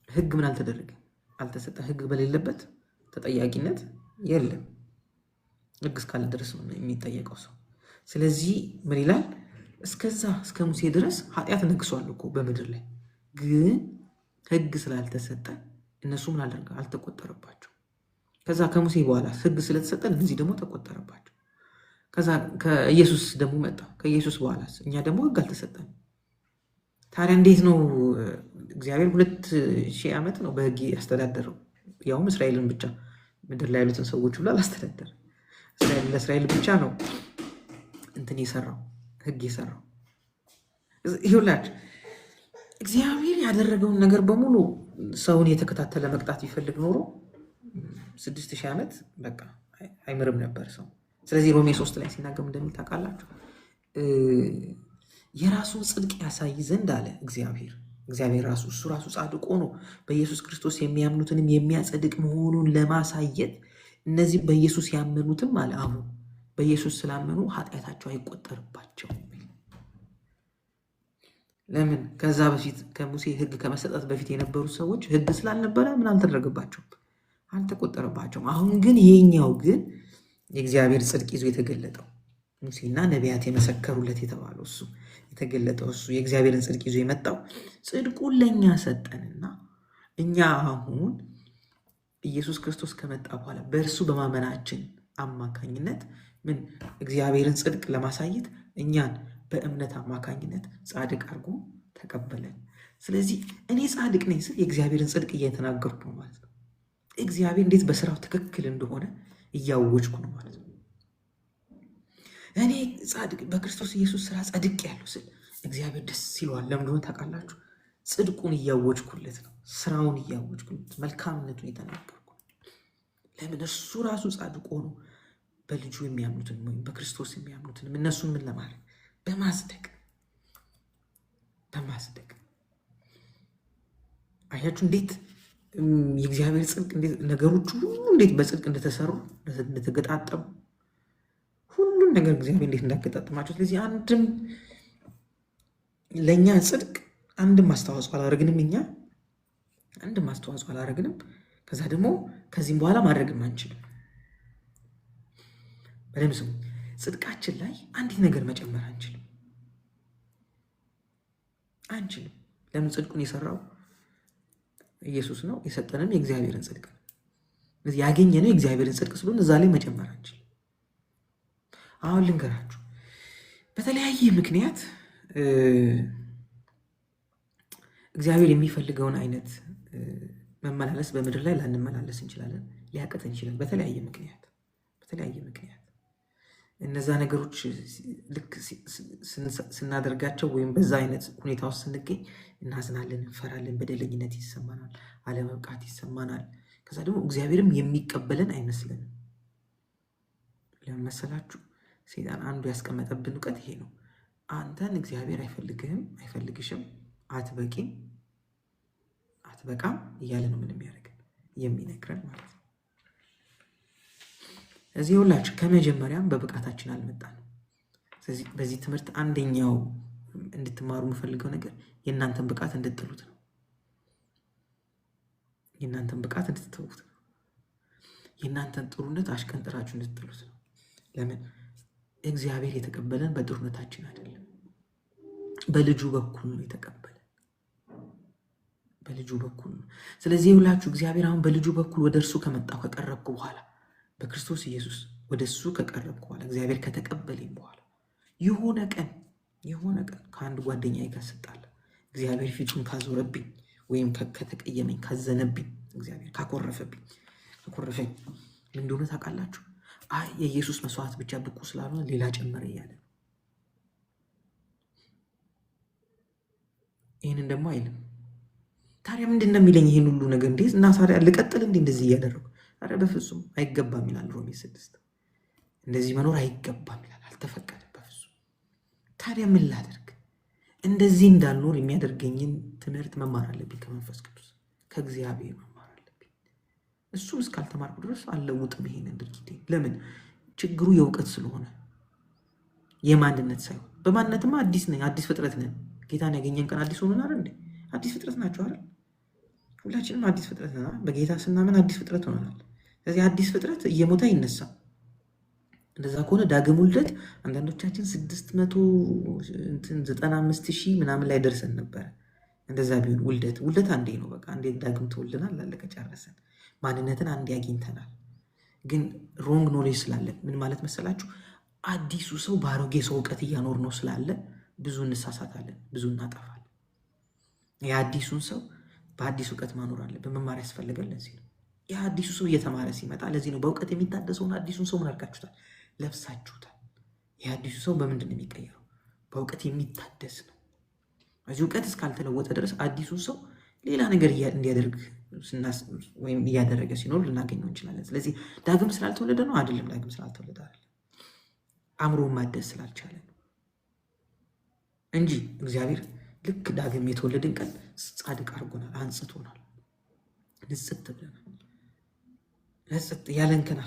Speaker 1: ሕግ ምን አልተደረገም፣ አልተሰጠ። ሕግ በሌለበት ተጠያቂነት የለም። ሕግ እስካለ ድረስ ነው የሚጠየቀው ሰው። ስለዚህ ምን ይላል? እስከዛ እስከ ሙሴ ድረስ ኃጢአት ነግሷል እኮ በምድር ላይ፣ ግን ሕግ ስላልተሰጠ እነሱ ምን አደረገ? አልተቆጠረባቸው። ከዛ ከሙሴ በኋላ ሕግ ስለተሰጠ እነዚህ ደግሞ ተቆጠረባቸው። ከዛ ከኢየሱስ ደግሞ መጣ። ከኢየሱስ በኋላ እኛ ደግሞ ሕግ አልተሰጠንም። ታዲያ እንዴት ነው? እግዚአብሔር 2000 ዓመት ነው በሕግ ያስተዳደረው፣ ያውም እስራኤልን ብቻ። ምድር ላይ ያሉትን ሰዎች ብሎ አላስተዳደረም። ለእስራኤል ብቻ ነው እንትን የሰራው ሕግ የሰራው። ይሁላችሁ እግዚአብሔር ያደረገውን ነገር በሙሉ ሰውን የተከታተለ መቅጣት ቢፈልግ ኖሮ 6000 ዓመት በቃ አይምርም ነበር ሰው። ስለዚህ ሮሜ 3 ላይ ሲናገር እንደሚል ታውቃላችሁ፣ የራሱን ጽድቅ ያሳይ ዘንድ አለ እግዚአብሔር ራሱ እሱ ራሱ ጻድቅ ሆኖ በኢየሱስ ክርስቶስ የሚያምኑትንም የሚያጸድቅ መሆኑን ለማሳየት እነዚህ በኢየሱስ ያመኑትም አለ አሁን በኢየሱስ ስላመኑ ኃጢአታቸው አይቆጠርባቸውም። ለምን? ከዛ በፊት ከሙሴ ሕግ ከመሰጠት በፊት የነበሩት ሰዎች ሕግ ስላልነበረ ምን አልተደረገባቸውም፣ አልተቆጠረባቸውም። አሁን ግን ይሄኛው ግን የእግዚአብሔር ጽድቅ ይዞ የተገለጠው ሙሴና ነቢያት የመሰከሩለት የተባለው እሱ የተገለጠው እሱ የእግዚአብሔርን ጽድቅ ይዞ የመጣው ጽድቁን ለእኛ ሰጠንና እኛ አሁን ኢየሱስ ክርስቶስ ከመጣ በኋላ በእርሱ በማመናችን አማካኝነት ምን እግዚአብሔርን ጽድቅ ለማሳየት እኛን በእምነት አማካኝነት ጻድቅ አድርጎ ተቀበለን። ስለዚህ እኔ ጻድቅ ነኝ ስል የእግዚአብሔርን ጽድቅ እየተናገርኩ ነው ማለት ነው። እግዚአብሔር እንዴት በስራው ትክክል እንደሆነ እያወጅኩ ነው ማለት ነው። እኔ ጻድቅ በክርስቶስ ኢየሱስ ስራ ጻድቅ ያለው ስል እግዚአብሔር ደስ ይለዋል። ለምን እንደሆነ ታውቃላችሁ? ጽድቁን እያወጅኩለት ነው፣ ስራውን እያወጅኩለት፣ መልካምነቱን የተናገርኩ። ለምን? እሱ ራሱ ጻድቅ ሆኖ በልጁ የሚያምኑትን ወይም በክርስቶስ የሚያምኑትን እነሱን ምን ለማድረግ በማጽደቅ አያችሁ እንዴት የእግዚአብሔር ጽድቅ እንዴት ነገሮች ሁሉ እንዴት በጽድቅ እንደተሰሩ እንደተገጣጠሙ ሁሉን ነገር እግዚአብሔር እንዴት እንዳገጣጠማቸው። ስለዚህ አንድም ለእኛ ጽድቅ አንድም አስተዋጽኦ አላደረግንም፣ እኛ አንድም አስተዋጽኦ አላደረግንም። ከዛ ደግሞ ከዚህም በኋላ ማድረግም አንችልም። በደምብ ስሙ። ጽድቃችን ላይ አንዲት ነገር መጨመር አንችልም። ለምን? ጽድቁን የሰራው ኢየሱስ ነው፣ የሰጠንም የእግዚአብሔርን ጽድቅ ነው። ስለዚህ ያገኘነው የእግዚአብሔርን ጽድቅ ስለሆነ እዛ ላይ መጨመር አንችልም። አሁን ልንገራችሁ፣ በተለያየ ምክንያት እግዚአብሔር የሚፈልገውን አይነት መመላለስ በምድር ላይ ላንመላለስ እንችላለን፣ ሊያቅተን ይችላል። በተለያየ ምክንያት እነዛ ነገሮች ልክ ስናደርጋቸው ወይም በዛ አይነት ሁኔታ ውስጥ ስንገኝ እናዝናለን፣ እንፈራለን፣ በደለኝነት ይሰማናል፣ አለመብቃት ይሰማናል። ከዛ ደግሞ እግዚአብሔርም የሚቀበለን አይመስልንም። ለምን መሰላችሁ? ሰይጣን አንዱ ያስቀመጠብን እውቀት ይሄ ነው። አንተን እግዚአብሔር አይፈልግህም፣ አይፈልግሽም፣ አትበቂም፣ አትበቃም እያለ ነው ምን የሚያደርገን የሚነግረን ማለት ነው። እዚህ ሁላችሁ ከመጀመሪያም በብቃታችን አልመጣንም። ስለዚህ በዚህ ትምህርት አንደኛው እንድትማሩ የምፈልገው ነገር የእናንተን ብቃት እንድትጥሉት ነው። የእናንተን ብቃት እንድትተዉት ነው። የእናንተን ጥሩነት አሽቀንጥራችሁ እንድትጥሉት ነው። ለምን? እግዚአብሔር የተቀበለን በጥሩነታችን አይደለም፣ በልጁ በኩል ነው የተቀበለን፣ በልጁ በኩል ነው። ስለዚህ ሁላችሁ እግዚአብሔር አሁን በልጁ በኩል ወደ እርሱ ከመጣሁ ከቀረብኩ በኋላ በክርስቶስ ኢየሱስ ወደ እሱ ከቀረብኩ በኋላ እግዚአብሔር ከተቀበለኝ በኋላ የሆነ ቀን ከአንድ ጓደኛዬ ጋር ስጣለ እግዚአብሔር ፊቱን ካዞረብኝ ወይም ከተቀየመኝ ካዘነብኝ እግዚአብሔር ካኮረፈኝ ምን እንደሆነ ታውቃላችሁ? የኢየሱስ መስዋዕት ብቻ ብቁ ስላልሆነ ሌላ ጨመረ እያለ ነው። ይህንን ደግሞ አይልም። ታዲያ ምንድን ነው የሚለኝ? ይህን ሁሉ ነገር እንዴ እና ታዲያ ልቀጥል እንዴ እንደዚህ እያደረጉ? ታዲያ በፍጹም አይገባም ይላል ሮሜ 6። እንደዚህ መኖር አይገባም ይላል፣ አልተፈቀደም በፍጹም። ታዲያ ምን ላደርግ? እንደዚህ እንዳልኖር የሚያደርገኝን ትምህርት መማር አለብኝ፣ ከመንፈስ ቅዱስ ከእግዚአብሔር መማር አለብኝ። እሱን እስካልተማርኩ ድረስ አልለውጥም ይሄንን ድርጊቴ። ለምን? ችግሩ የእውቀት ስለሆነ የማንነት ሳይሆን። በማንነትማ አዲስ ነኝ፣ አዲስ ፍጥረት ነን። ጌታን ያገኘን ቀን አዲስ ሆነን አይደል እንዴ? አዲስ ፍጥረት ናቸው አይደል? ሁላችንም አዲስ ፍጥረት ነን። በጌታ ስናምን አዲስ ፍጥረት ሆነናል። ስለዚህ አዲስ ፍጥረት እየሞተ አይነሳም። እንደዛ ከሆነ ዳግም ውልደት አንዳንዶቻችን 695,000 ምናምን ላይ ደርሰን ነበረ። እንደዛ ቢሆን ውልደት አንዴ ነው። በቃ አንዴ ዳግም ተወልደናል፣ አለቀ ጨረሰን። ማንነትን አንዴ አግኝተናል። ግን ሮንግ ኖሌጅ ስላለ ምን ማለት መሰላችሁ? አዲሱ ሰው በአሮጌ ሰው እውቀት እያኖር ነው ስላለ ብዙ እንሳሳታለን፣ ብዙ እናጠፋለን። የአዲሱን ሰው በአዲስ እውቀት ማኖር አለብን፣ መማር ያስፈልጋል። ለዚህ ነው የአዲሱ ሰው እየተማረ ሲመጣ፣ ለዚህ ነው በእውቀት የሚታደሰውን አዲሱን ሰው ምን አድርጋችሁታል? ለብሳችሁታል። የአዲሱ ሰው በምንድን ነው የሚቀየረው? በእውቀት የሚታደስ ነው። እዚህ እውቀት እስካልተለወጠ ድረስ አዲሱን ሰው ሌላ ነገር እንዲያደርግ ወይም እያደረገ ሲኖር ልናገኘው እንችላለን። ስለዚህ ዳግም ስላልተወለደ ነው አይደለም፣ ዳግም ስላልተወለደ አይደለም፣ አእምሮ ማደስ ስላልቻለ ነው እንጂ እግዚአብሔር ልክ ዳግም የተወለድን ቀን ጻድቅ አድርጎናል፣ አንጽቶናል፣ ንጽት ብለናል፣ ያለንከን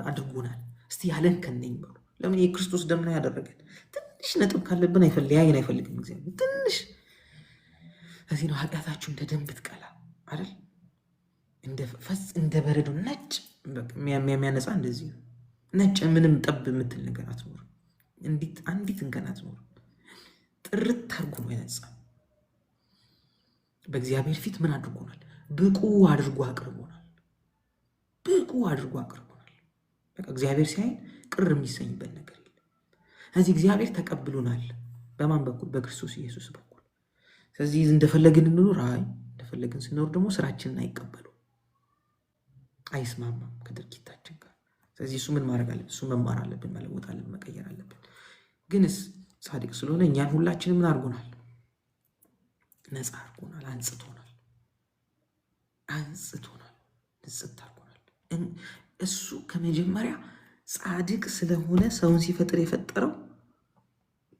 Speaker 1: አድርጎናል። እስቲ ያለንከን ነኝ በሉ። ለምን? የክርስቶስ ደም ነው ያደረገን። ትንሽ ነጥብ ካለብን ሊያየን አይፈልግም እግዚአብሔር፣ ትንሽ። እዚህ ነው ኃጢአታችሁ እንደ ደም ብትቀላ አይደል፣ እንደ በረዶ ነጭ የሚያነጻ እንደዚህ ነው። ነጭ ምንም ጠብ የምትል ነገር አትኖርም፣ አንዲት እንከን አትኖርም። ጥርት አድርጎ ነው ያነጻ። በእግዚአብሔር ፊት ምን አድርጎናል? ብቁ አድርጎ አቅርቦናል። ብቁ አድርጎ አቅርቦናል። በቃ እግዚአብሔር ሲያይን ቅር የሚሰኝበት ነገር የለም። ስለዚህ እግዚአብሔር ተቀብሎናል። በማን በኩል? በክርስቶስ ኢየሱስ በኩል። ስለዚህ እንደፈለግን እንኖር፣ እንደፈለግን ስንኖር ደግሞ ስራችንን አይቀበሉ፣ አይስማማም ከድርጊታችን ጋር። ስለዚህ እሱ ምን ማድረግ አለብን? እሱ መማር አለብን፣ መለወጥ አለብን፣ መቀየር አለብን። ግንስ ጻድቅ ስለሆነ እኛን ሁላችንም ምን አድርጎናል? ነፃ አድርጎናል፣ አንጽቶናል፣ ንጽት አድርጎናል። እሱ ከመጀመሪያ ጻድቅ ስለሆነ ሰውን ሲፈጥር የፈጠረው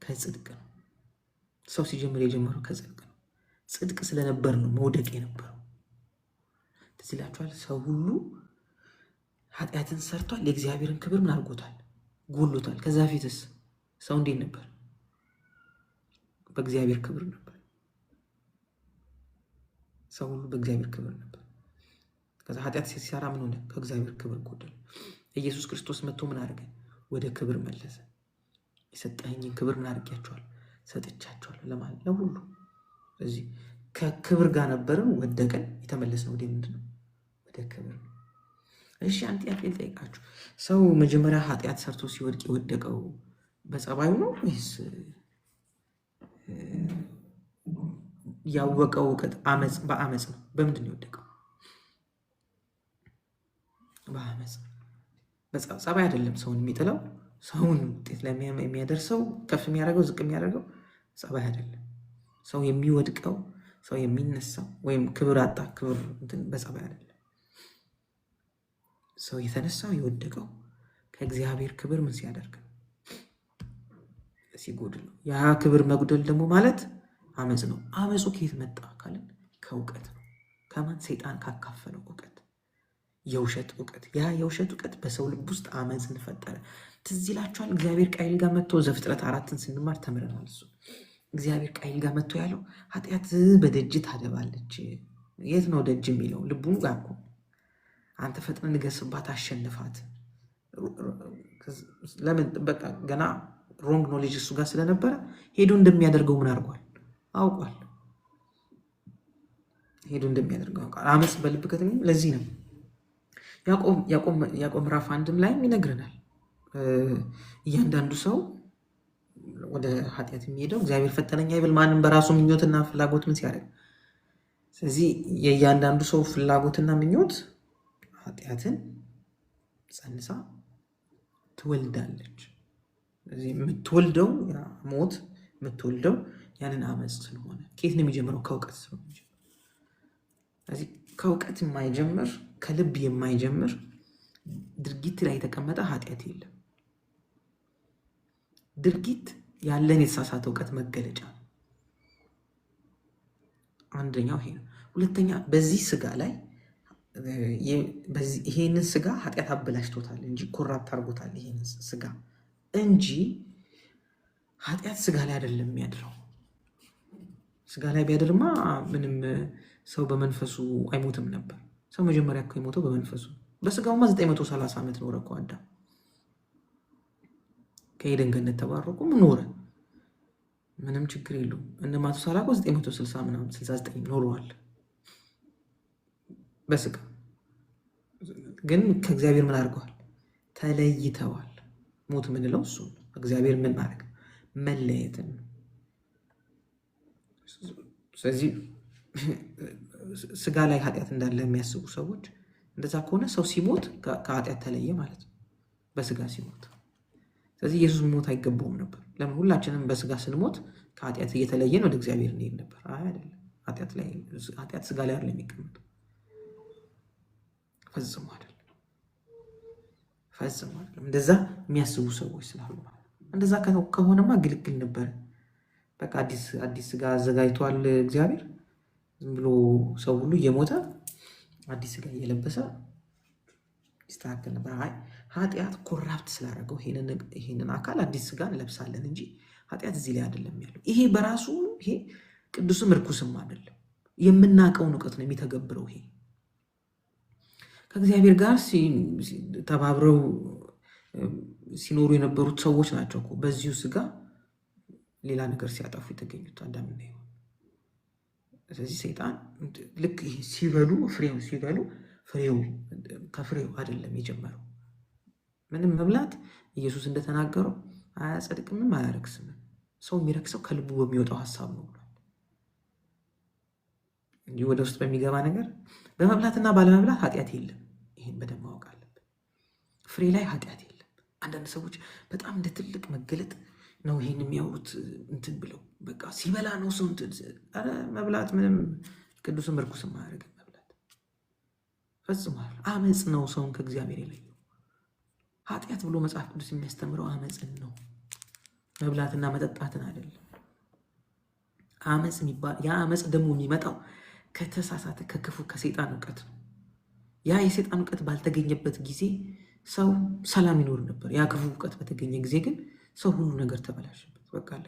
Speaker 1: ከጽድቅ ነው። ሰው ሲጀምር የጀመረው ከጽድቅ ነው። ጽድቅ ስለነበር ነው መውደቅ የነበረው። ትዝ ይላችኋል። ሰው ሁሉ ኃጢአትን ሰርቷል፣ የእግዚአብሔርን ክብር ምን አድርጎታል? ጎሎታል። ከዛ ፊትስ ሰው እንዴት ነበር? በእግዚአብሔር ክብር ነበር። ሰው ሁሉ በእግዚአብሔር ክብር ነበር። ከዛ ኃጢአት ሲሰራ ምን ሆነ? ከእግዚአብሔር ክብር ጎደለ። ኢየሱስ ክርስቶስ መጥቶ ምን አደረገ? ወደ ክብር መለሰ። የሰጠኸኝን ክብር ምን አድርጌያቸዋል? ሰጥቻቸዋል። ለማለት ለሁሉ። ስለዚህ ከክብር ጋር ነበርን፣ ወደቀን፣ የተመለስነው ወደ ምንድን ነው? ወደ ክብር ነው። እሺ አንድ ጥያቄ ልጠይቃችሁ። ሰው መጀመሪያ ኃጢአት ሰርቶ ሲወድቅ የወደቀው በጸባዩ ነው ወይስ ያወቀው እውቀት በአመፅ ነው? በምንድን ነው የወደቀው? በአመፅ። ጸባይ አይደለም ሰውን የሚጥለው። ሰውን ውጤት ላይ የሚያደርሰው፣ ከፍ የሚያደርገው፣ ዝቅ የሚያደርገው ጸባይ አይደለም። ሰው የሚወድቀው፣ ሰው የሚነሳው ወይም ክብር አጣ ክብር በጸባይ አይደለም። ሰው የተነሳው የወደቀው ከእግዚአብሔር ክብር ምን ሲያደርግ ነው? ሲጎድል ነው። ያ ክብር መጉደል ደግሞ ማለት አመፅ ነው። አመፁ ከየት መጣ ካልን ከእውቀት ነው። ከማን? ሰይጣን ካካፈለው እውቀት፣ የውሸት እውቀት። ያ የውሸት እውቀት በሰው ልብ ውስጥ አመፅን ፈጠረ። ትዝ ይላችኋል። እግዚአብሔር ቃየል ጋር መጥቶ ዘፍጥረት 4ን ስንማር ተምረናል። እሱ እግዚአብሔር ቃየል ጋር መጥቶ ያለው ኃጢአት በደጅ ታደባለች። የት ነው ደጅ የሚለው? ልቡን ጋር እኮ አንተ ፈጥነህ ንገስባት፣ አሸንፋት። ለምን በቃ ገና ሮንግ ኖሌጅ እሱ ጋር ስለነበረ ሄዶ እንደሚያደርገው ምን አድርጓል? አውቋል። ሄዶ እንደሚያደርገው አውቋል። አመፅ በልብ ከተገኘ ለዚህ ነው ያዕቆብ ምዕራፍ 1 ላይም ይነግረናል። እያንዳንዱ ሰው ወደ ኃጢአት የሚሄደው እግዚአብሔር ፈተነኝ አይበል ማንም በራሱ ምኞትና ፍላጎት ምን ሲያደርግ። ስለዚህ የእያንዳንዱ ሰው ፍላጎትና ምኞት ኃጢአትን ጸንሳ ትወልዳለች። ስለዚህ የምትወልደው ሞት የምትወልደው ያንን አመፅ ስለሆነ ከየት ነው የሚጀምረው? ከእውቀት ስለሆነ። ስለዚህ ከእውቀት የማይጀምር ከልብ የማይጀምር ድርጊት ላይ የተቀመጠ ኃጢአት የለም። ድርጊት ያለን የተሳሳተ እውቀት መገለጫ ነው። አንደኛው ይሄ ነው። ሁለተኛ በዚህ ስጋ ላይ ይሄንን ስጋ ኃጢአት አበላሽቶታል እንጂ ኮራፕት አድርጎታል። ይሄንን ስጋ እንጂ ኃጢአት ስጋ ላይ አይደለም የሚያድረው። ስጋ ላይ ቢያድርማ ምንም ሰው በመንፈሱ አይሞትም ነበር። ሰው መጀመሪያ እኮ የሞተው በመንፈሱ። በስጋውማ 930 ዓመት ኖረ እኮ አዳም። ከኤደን ገነት ተባረኩ ኖረ፣ ምንም ችግር የለውም። እነ ማቱሳላ እኮ 960 ምናምን 69 ኖረዋል በስጋ። ግን ከእግዚአብሔር ምን አድርገዋል? ተለይተዋል። ሞት ምንለው እሱ እግዚአብሔር ምን ማድረግ መለየትን ነው። ስለዚህ ስጋ ላይ ኃጢአት እንዳለ የሚያስቡ ሰዎች እንደዛ ከሆነ ሰው ሲሞት ከኃጢአት ተለየ ማለት ነው፣ በስጋ ሲሞት። ስለዚህ ኢየሱስ ሞት አይገባውም ነበር። ለምን? ሁላችንም በስጋ ስንሞት ከኃጢአት እየተለየን ወደ እግዚአብሔር እንሄድ ነበር። አይደለም። ኃጢአት ስጋ ላይ አይደለም የሚቀመጠው። ፈጽሞ አይደለም። እንደዛ የሚያስቡ ሰዎች ስላሉ ማለት ነው። እንደዛ ከሆነማ ግልግል ነበረ። በቃ አዲስ ስጋ አዘጋጅቷል እግዚአብሔር። ዝም ብሎ ሰው ሁሉ እየሞተ አዲስ ስጋ እየለበሰ ይስተካከል ነበር። ኃጢአት ኮራፕት ስላደረገው ይሄንን አካል አዲስ ስጋ እንለብሳለን እንጂ ኃጢአት እዚህ ላይ አይደለም ያለው። ይሄ በራሱ ይሄ ቅዱስም እርኩስም አይደለም። የምናውቀውን እውቀት ነው የሚተገብረው። ይሄ ከእግዚአብሔር ጋር ተባብረው ሲኖሩ የነበሩት ሰዎች ናቸው እኮ በዚሁ ስጋ ሌላ ነገር ሲያጠፉ የተገኙት አዳምና ሔዋን። ስለዚህ ሰይጣን ልክ ሲበሉ ፍሬው ሲበሉ ከፍሬው አይደለም የጀመረው። ምንም መብላት ኢየሱስ እንደተናገረው አያጸድቅምም አያረክስምም። ሰው የሚረክሰው ከልቡ በሚወጣው ሀሳብ ነው ብሏል እንጂ ወደ ውስጥ በሚገባ ነገር በመብላትና ባለመብላት ኃጢአት የለም። ይህን በደንብ ማወቅ አለብን። ፍሬ ላይ ኃጢአት የለም። አንዳንድ ሰዎች በጣም እንደ ትልቅ መገለጥ ነው ይህን የሚያወሩት እንትን ብለው በቃ ሲበላ ነው ሰው እንትን። ኧረ መብላት ምንም ቅዱስም እርኩስም አያደርግም። መብላት ፈጽሟል። አመፅ ነው ሰውን ከእግዚአብሔር የለየው። ኃጢአት ብሎ መጽሐፍ ቅዱስ የሚያስተምረው አመፅን ነው፣ መብላትና መጠጣትን አይደለም። አመፅ የሚባል ያ አመፅ ደግሞ የሚመጣው ከተሳሳተ ከክፉ ከሰይጣን እውቀት ነው። ያ የሰይጣን እውቀት ባልተገኘበት ጊዜ ሰው ሰላም ይኖር ነበር። ያ ክፉ እውቀት በተገኘ ጊዜ ግን ሰው ሁሉ ነገር ተበላሸበት። በቃ አለ።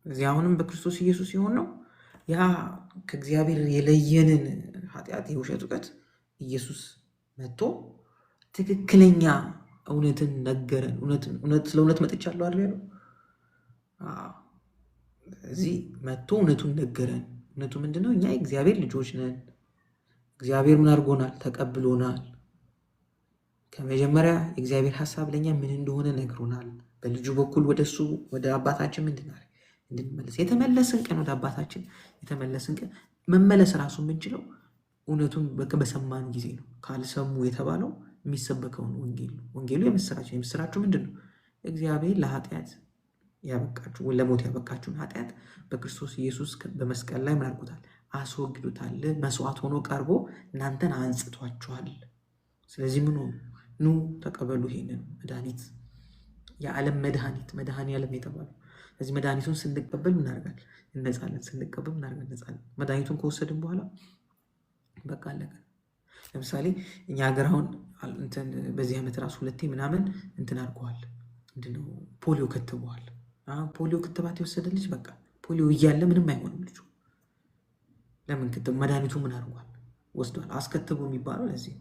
Speaker 1: እዚህ አሁንም በክርስቶስ ኢየሱስ ሲሆን ነው ያ ከእግዚአብሔር የለየንን ኃጢአት የውሸት እውቀት ኢየሱስ መጥቶ ትክክለኛ እውነትን ነገረን። ስለ እውነት መጥቻለሁ አይደል ያለው? እዚህ መጥቶ እውነቱን ነገረን። እውነቱ ምንድነው? እኛ የእግዚአብሔር ልጆች ነን። እግዚአብሔር ምን አድርጎናል? ተቀብሎናል። ከመጀመሪያ የእግዚአብሔር ሀሳብ ለኛ ምን እንደሆነ ነግሮናል። በልጁ በኩል ወደሱ ወደ አባታችን እንድንመለስ የተመለስን ቀን ወደ አባታችን የተመለስን ቀን መመለስ ራሱ የምንችለው እውነቱን በሰማን ጊዜ ነው። ካልሰሙ የተባለው የሚሰበከውን ወንጌል ነው። ወንጌሉ የምስራችሁ ምንድን ነው? እግዚአብሔር ለኃጢአት ያበቃችሁ ለሞት ያበቃችሁን ኃጢአት በክርስቶስ ኢየሱስ በመስቀል ላይ ምን አድርጎታል? አስወግዶታል። መስዋዕት ሆኖ ቀርቦ እናንተን አንጽቷችኋል። ስለዚህ ምን ኑ ተቀበሉ ይሄንን መድኃኒት፣ የዓለም መድኃኔዓለም የተባለው። ስለዚህ መድኃኒቱን ስንቀበል ምን እናደርጋለን? እነጻለን። ስንቀበል ምን እናደርጋለን? እነጻለን። መድኃኒቱን ከወሰድን በኋላ በቃ አለቀ። ለምሳሌ እኛ ሀገር አሁን በዚህ ዓመት ራሱ 2 ምናምን እንትን አድርገዋል። ምንድነው ፖሊዮ ከትበዋል። ፖሊዮ ክትባት የወሰደ ልጅ በቃ ፖሊዮ እያለ ምንም አይሆንም ልጁ። ለምን? መድኃኒቱ ምን አድርጓል? ወስዷል። አስከትቦ የሚባለው ለዚህ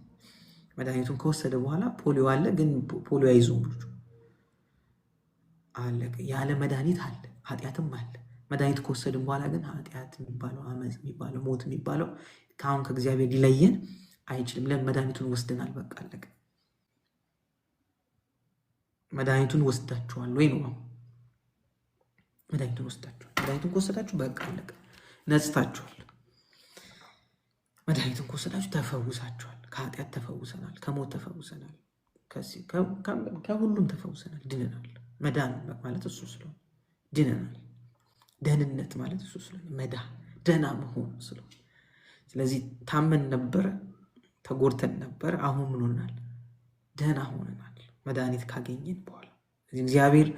Speaker 1: መድኃኒቱን ከወሰደ በኋላ ፖሊዮ አለ፣ ግን ፖሊዮ አይዞም ልጁ አለ። ያለ መድኃኒት አለ፣ ኃጢአትም አለ። መድኃኒት ከወሰድን በኋላ ግን ኃጢአት የሚባለው አመፅ የሚባለው ሞት የሚባለው ከአሁን ከእግዚአብሔር ሊለየን አይችልም። ለምን? መድኃኒቱን ወስደናል። በቃ አለቀ። መድኃኒቱን ወስዳችኋል ወይ ነው? መድኃኒቱን ወስዳችኋል። መድኃኒቱን ከወሰዳችሁ በቃ አለቀ። ነጽታችኋል። መድኃኒቱን ከወሰዳችሁ ተፈውሳችኋል። ከኃጢአት ተፈውሰናል፣ ከሞት ተፈውሰናል፣ ከሁሉም ተፈውሰናል፣ ድነናል። መዳን ማለት እሱ ስለሆነ ድነናል። ደህንነት ማለት እሱ ስለሆነ መዳን ደህና መሆን ስለሆነ፣ ስለዚህ ታመን ነበረ፣ ተጎድተን ነበረ። አሁን ምን ሆናል? ደህና ሆነናል መድኃኒት ካገኘን በኋላ። እግዚአብሔር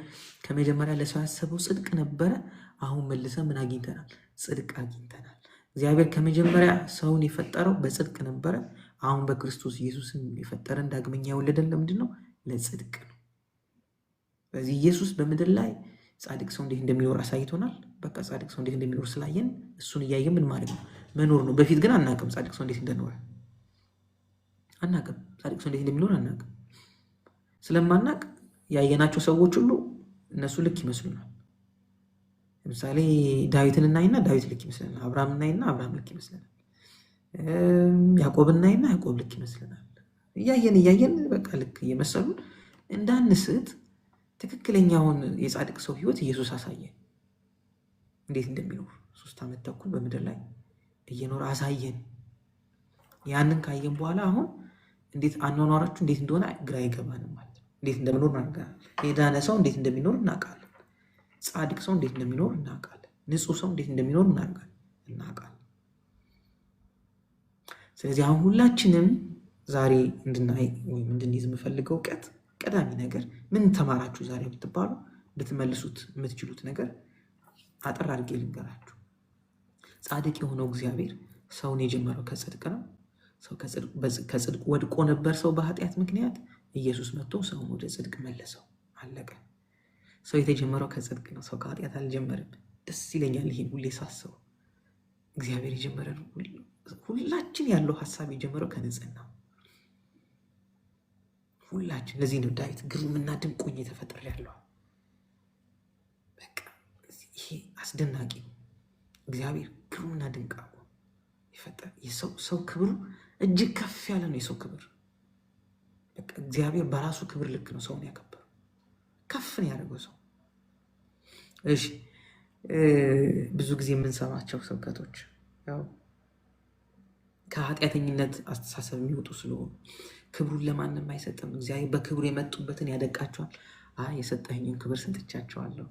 Speaker 1: ከመጀመሪያ ለሰው ያሰበው ጽድቅ ነበረ። አሁን መልሰን ምን አግኝተናል? ጽድቅ አግኝተናል። እግዚአብሔር ከመጀመሪያ ሰውን የፈጠረው በጽድቅ ነበረ። አሁን በክርስቶስ ኢየሱስን የፈጠረን ዳግመኛ የወለደን ለምንድን ነው? ለጽድቅ ነው። ስለዚህ ኢየሱስ በምድር ላይ ጻድቅ ሰው እንዴት እንደሚኖር አሳይቶናል። በቃ ጻድቅ ሰው እንዴት እንደሚኖር ስላየን እሱን እያየን ምን ማድረግ ነው? መኖር ነው። በፊት ግን አናውቅም ጻድቅ ሰው እንዴት እንደኖረ አናውቅም። ጻድቅ ሰው እንዴት እንደሚኖር አናውቅም። ስለማናውቅ ያየናቸው ሰዎች ሁሉ እነሱ ልክ ይመስሉናል። ለምሳሌ ዳዊትን እናይና ዳዊት ልክ ይመስለናል። አብርሃም እናይና አብርሃም ልክ ይመስለናል። ያዕቆብ እናይና ያዕቆብ ልክ ይመስለናል። እያየን በቃ ልክ እየመሰሉን እንዳንስት ትክክለኛውን የጻድቅ ሰው ህይወት ኢየሱስ አሳየን። እንዴት እንደሚኖር 3 ዓመት ተኩል በምድር ላይ እየኖረ አሳየን። ያንን ካየን በኋላ አሁን እንዴት አኗኗራችሁ እንዴት እንደሆነ ግራ አይገባንም ማለት ነው። እንዴት እንደምኖር እናውቃለን። የዳነ ሰው እንዴት እንደሚኖር እናውቃለን። ጻድቅ ሰው እንዴት እንደሚኖር እናውቃለን። ንጹህ ሰው እንዴት እንደሚኖር እናውቃለን። ስለዚህ አሁን ሁላችንም ዛሬ እንድናይ ወይም እንድንይዝ የምፈልገው እውቀት ቀዳሚ ነገር ምን ተማራችሁ ዛሬ ብትባሉ ልትመልሱት የምትችሉት ነገር አጠር አድርጌ ልንገራችሁ። ጻድቅ የሆነው እግዚአብሔር ሰውን የጀመረው ከጽድቅ ነው። ሰው ከጽድቅ ወድቆ ነበር። ሰው በኃጢአት ምክንያት ኢየሱስ መጥቶ ሰውን ወደ ጽድቅ መለሰው። አለቀ። ሰው የተጀመረው ከጽድቅ ነው። ሰው ከኃጢአት አልጀመረም። ደስ ይለኛል ይሄን ሁሌ ሳስበው። እግዚአብሔር የጀመረው ሁላችን ያለው ሀሳብ የጀመረው ከንጽህና ሁላችን። ለዚህ ነው ዳዊት ግሩምና ድንቅ ሆኜ ተፈጥሬአለሁ። በቃ ይሄ አስደናቂ እግዚአብሔር ግሩምና ድንቅ አድርጎ የፈጠረ ሰው ክብሩ እጅግ ከፍ ያለ ነው። የሰው ክብር በቃ እግዚአብሔር በራሱ ክብር ልክ ነው ሰውን ያከበረው፣ ከፍ ነው ያደረገው ሰው። እሺ ብዙ ጊዜ የምንሰማቸው ስብከቶች ያው ከኃጢአተኝነት አስተሳሰብ የሚወጡ ስለሆኑ ክብሩን ለማንም አይሰጥም። እግዚአብሔር በክብሩ የመጡበትን ያደቃቸዋል። የሰጠኝን ክብር ሰጥቻቸዋለሁ።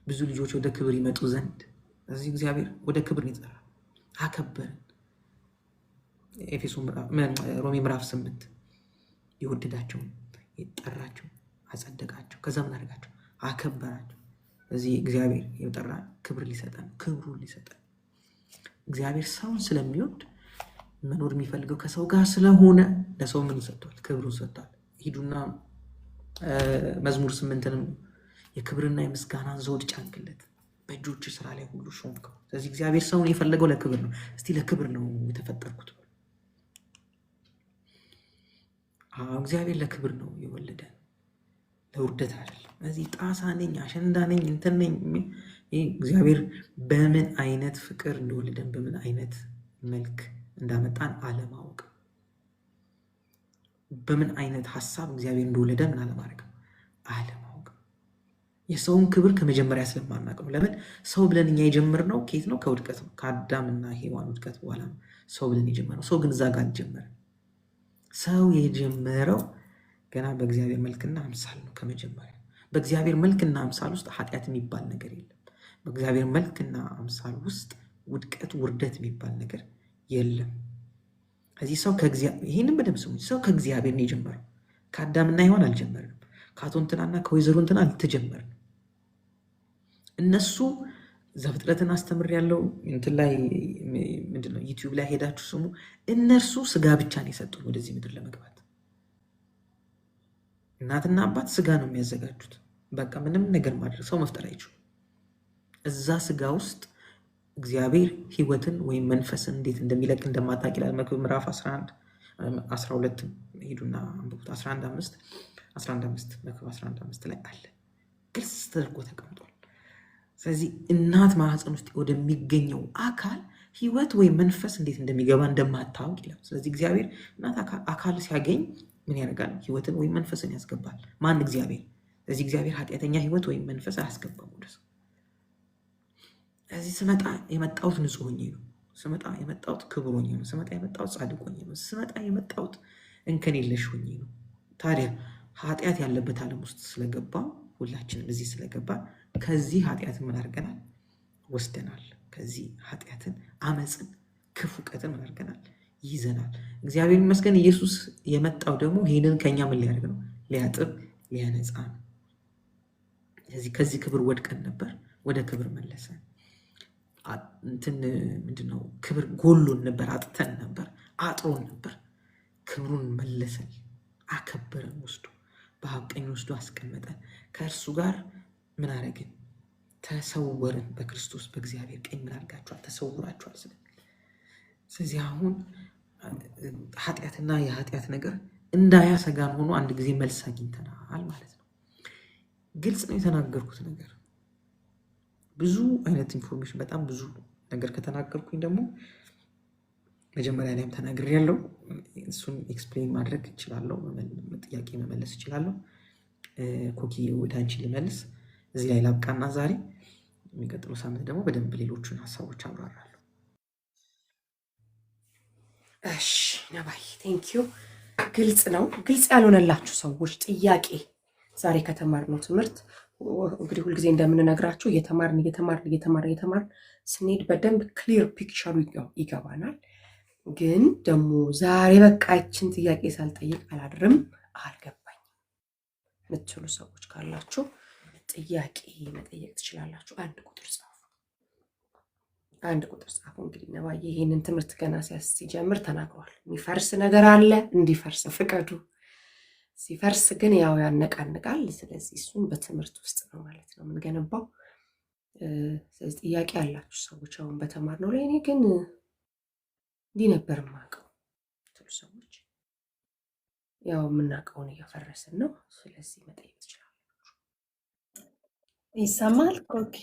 Speaker 1: ብዙ ልጆች ወደ ክብር ይመጡ ዘንድ እዚህ እግዚአብሔር ወደ ክብር ይጠራል። አከበርን። ሮሜ ምዕራፍ 8 የወደዳቸው የጠራቸው አጸደቃቸው፣ ከዛ ምን አደረጋቸው? አከበራቸው። እዚህ እግዚአብሔር የጠራ ክብር ሊሰጠን ክብሩን ሊሰጠን እግዚአብሔር ሰውን ስለሚወድ መኖር የሚፈልገው ከሰው ጋር ስለሆነ ለሰው ምን ሰጥቷል? ክብሩን ሰጥቷል። ሂዱና መዝሙር 8ንም የክብርና የምስጋናን ዘውድ ጫንክለት፣ በእጆች ስራ ላይ ሁሉ ሾምከው። ስለዚህ እግዚአብሔር ሰውን የፈለገው ለክብር ነው። እስቲ ለክብር ነው የተፈጠርኩት። እግዚአብሔር ለክብር ነው የወለደን፣ ለውርደት አይደለም። እዚህ ጣሳ ነኝ አሸንዳ ነኝ እንትን ነኝ። እግዚአብሔር በምን አይነት ፍቅር እንደወለደን በምን አይነት መልክ እንዳመጣን አለማወቅ፣ በምን አይነት ሀሳብ እግዚአብሔር እንደወለደ ምን አለማድረግ አለማወቅ። የሰውን ክብር ከመጀመሪያ ስለማናውቅ ነው። ለምን ሰው ብለን እኛ የጀመርነው ከየት ነው? ከውድቀት ነው። ከአዳምና ሔዋን ውድቀት በኋላ ነው ሰው ብለን የጀመርነው። ሰው ግን እዛ ጋር አልጀመረም። ሰው የጀመረው ገና በእግዚአብሔር መልክና አምሳል ነው። ከመጀመሪያ በእግዚአብሔር መልክና አምሳል ውስጥ ኃጢአት የሚባል ነገር የለም። በእግዚአብሔር መልክና አምሳል ውስጥ ውድቀት፣ ውርደት የሚባል ነገር የለም። ከዚህ ሰው ይህንን በደምብ ስሙኝ። ሰው ከእግዚአብሔር ነው የጀመረው። ከአዳምና ሔዋን አልጀመርንም። ከአቶ እንትናና ከወይዘሮ እንትና አልተጀመርንም። እነሱ ዘፍጥረትን አስተምር ያለው እንትን ላይ ምንድነው ዩቲዩብ ላይ ሄዳችሁ ስሙ። እነርሱ ስጋ ብቻ ነው የሰጡን ወደዚህ ምድር ለመግባት። እናትና አባት ስጋ ነው የሚያዘጋጁት። በቃ ምንም ነገር ማድረግ ሰው መፍጠር አይችሉም። እዛ ስጋ ውስጥ እግዚአብሔር ሕይወትን ወይም መንፈስን እንዴት እንደሚለቅ እንደማታውቅ ይላል መክብብ ምዕራፍ 11 12 ሄዱና አንብቡት። 11:5 መክብብ 11:5 ላይ አለ፣ ግልጽ ተደርጎ ተቀምጧል። ስለዚህ እናት ማህፀን ውስጥ ወደሚገኘው አካል ህይወት ወይም መንፈስ እንዴት እንደሚገባ እንደማታውቅ ይላል። ስለዚህ እግዚአብሔር እናት አካል ሲያገኝ ምን ያደርጋል? ህይወትን ወይም መንፈስን ያስገባል። ማን? እግዚአብሔር። ስለዚህ እግዚአብሔር ኃጢአተኛ ህይወት ወይም መንፈስ አያስገባም ወደ ሰው። ስለዚህ ስመጣ የመጣሁት ንጹህ ሆኜ ነው። ስመጣ የመጣሁት ክቡር ሆኜ ነው። ስመጣ የመጣሁት ጻድቅ ሆኜ ነው። ስመጣ የመጣሁት እንከን የለሽ ሆኜ ነው። ታዲያ ኃጢአት ያለበት ዓለም ውስጥ ስለገባ ሁላችንም እዚህ ስለገባ ከዚህ ኃጢአትን ምን አድርገናል? ወስደናል። ከዚህ ኃጢአትን፣ አመፅን፣ ክፉ ቀትን ምን አድርገናል? ይዘናል። እግዚአብሔር ይመስገን። ኢየሱስ የመጣው ደግሞ ይህንን ከኛ ምን ሊያደርግ ነው? ሊያጥብ፣ ሊያነጻ ነው። ስለዚህ ከዚህ ክብር ወድቀን ነበር፣ ወደ ክብር መለሰን። ምንድነው? ክብር ጎሎን ነበር፣ አጥተን ነበር፣ አጥሮን ነበር። ክብሩን መለሰን፣ አከበረን፣ ወስዶ በአብ ቀኝ ወስዶ አስቀመጠን። ከእርሱ ጋር ምን አደረግን? ተሰወርን። በክርስቶስ በእግዚአብሔር ቀኝ ምን አድርጋችኋል? ተሰውራችኋል። ስለዚህ አሁን ኃጢአትና የኃጢአት ነገር እንዳያሰጋን ሆኖ አንድ ጊዜ መልስ አግኝተናል ማለት ነው። ግልጽ ነው የተናገርኩት ነገር። ብዙ አይነት ኢንፎርሜሽን፣ በጣም ብዙ ነገር ከተናገርኩኝ ደግሞ መጀመሪያ ላይም ተናግሬያለሁ። እሱን ኤክስፕሌን ማድረግ እችላለሁ፣ ጥያቄ መመለስ እችላለሁ። ኮኪ ወደ አንቺ ልመልስ። እዚህ ላይ ላብቃና ዛሬ የሚቀጥለው ሳምንት ደግሞ በደንብ ሌሎቹን ሀሳቦች አብራራለሁ።
Speaker 2: እሺ ነባይ ቴንኪዩ። ግልጽ ነው። ግልጽ ያልሆነላችሁ ሰዎች ጥያቄ ዛሬ ከተማርነው ትምህርት እንግዲህ ሁልጊዜ እንደምንነግራችሁ እየተማርን ስንሄድ በደንብ ክሊር ፒክቸሩ ይገባናል። ግን ደግሞ ዛሬ በቃችን ጥያቄ ሳልጠይቅ አላድርም አልገባኝም የምትሉ ሰዎች ካላችሁ ጥያቄ መጠየቅ ትችላላችሁ። አንድ ቁጥር ጻፉ። እንግዲህ ነባዬ ይሄንን ትምህርት ገና ሲጀምር ተናግሯል። የሚፈርስ ነገር አለ፣ እንዲፈርስ ፍቀዱ። ሲፈርስ ግን ያው ያነቃንቃል። ስለዚህ እሱን በትምህርት ውስጥ ነው ማለት ነው የምንገነባው። ስለዚህ ጥያቄ ያላችሁ ሰዎች አሁን በተማርነው ላይ እኔ ግን እንዲህ ነበር የማውቀው ትሉ ሰዎች ያው የምናውቀውን እያፈረስን ነው። ስለዚህ መጠየቅ ትችላላችሁ።
Speaker 3: ይሰማል ኮኪ?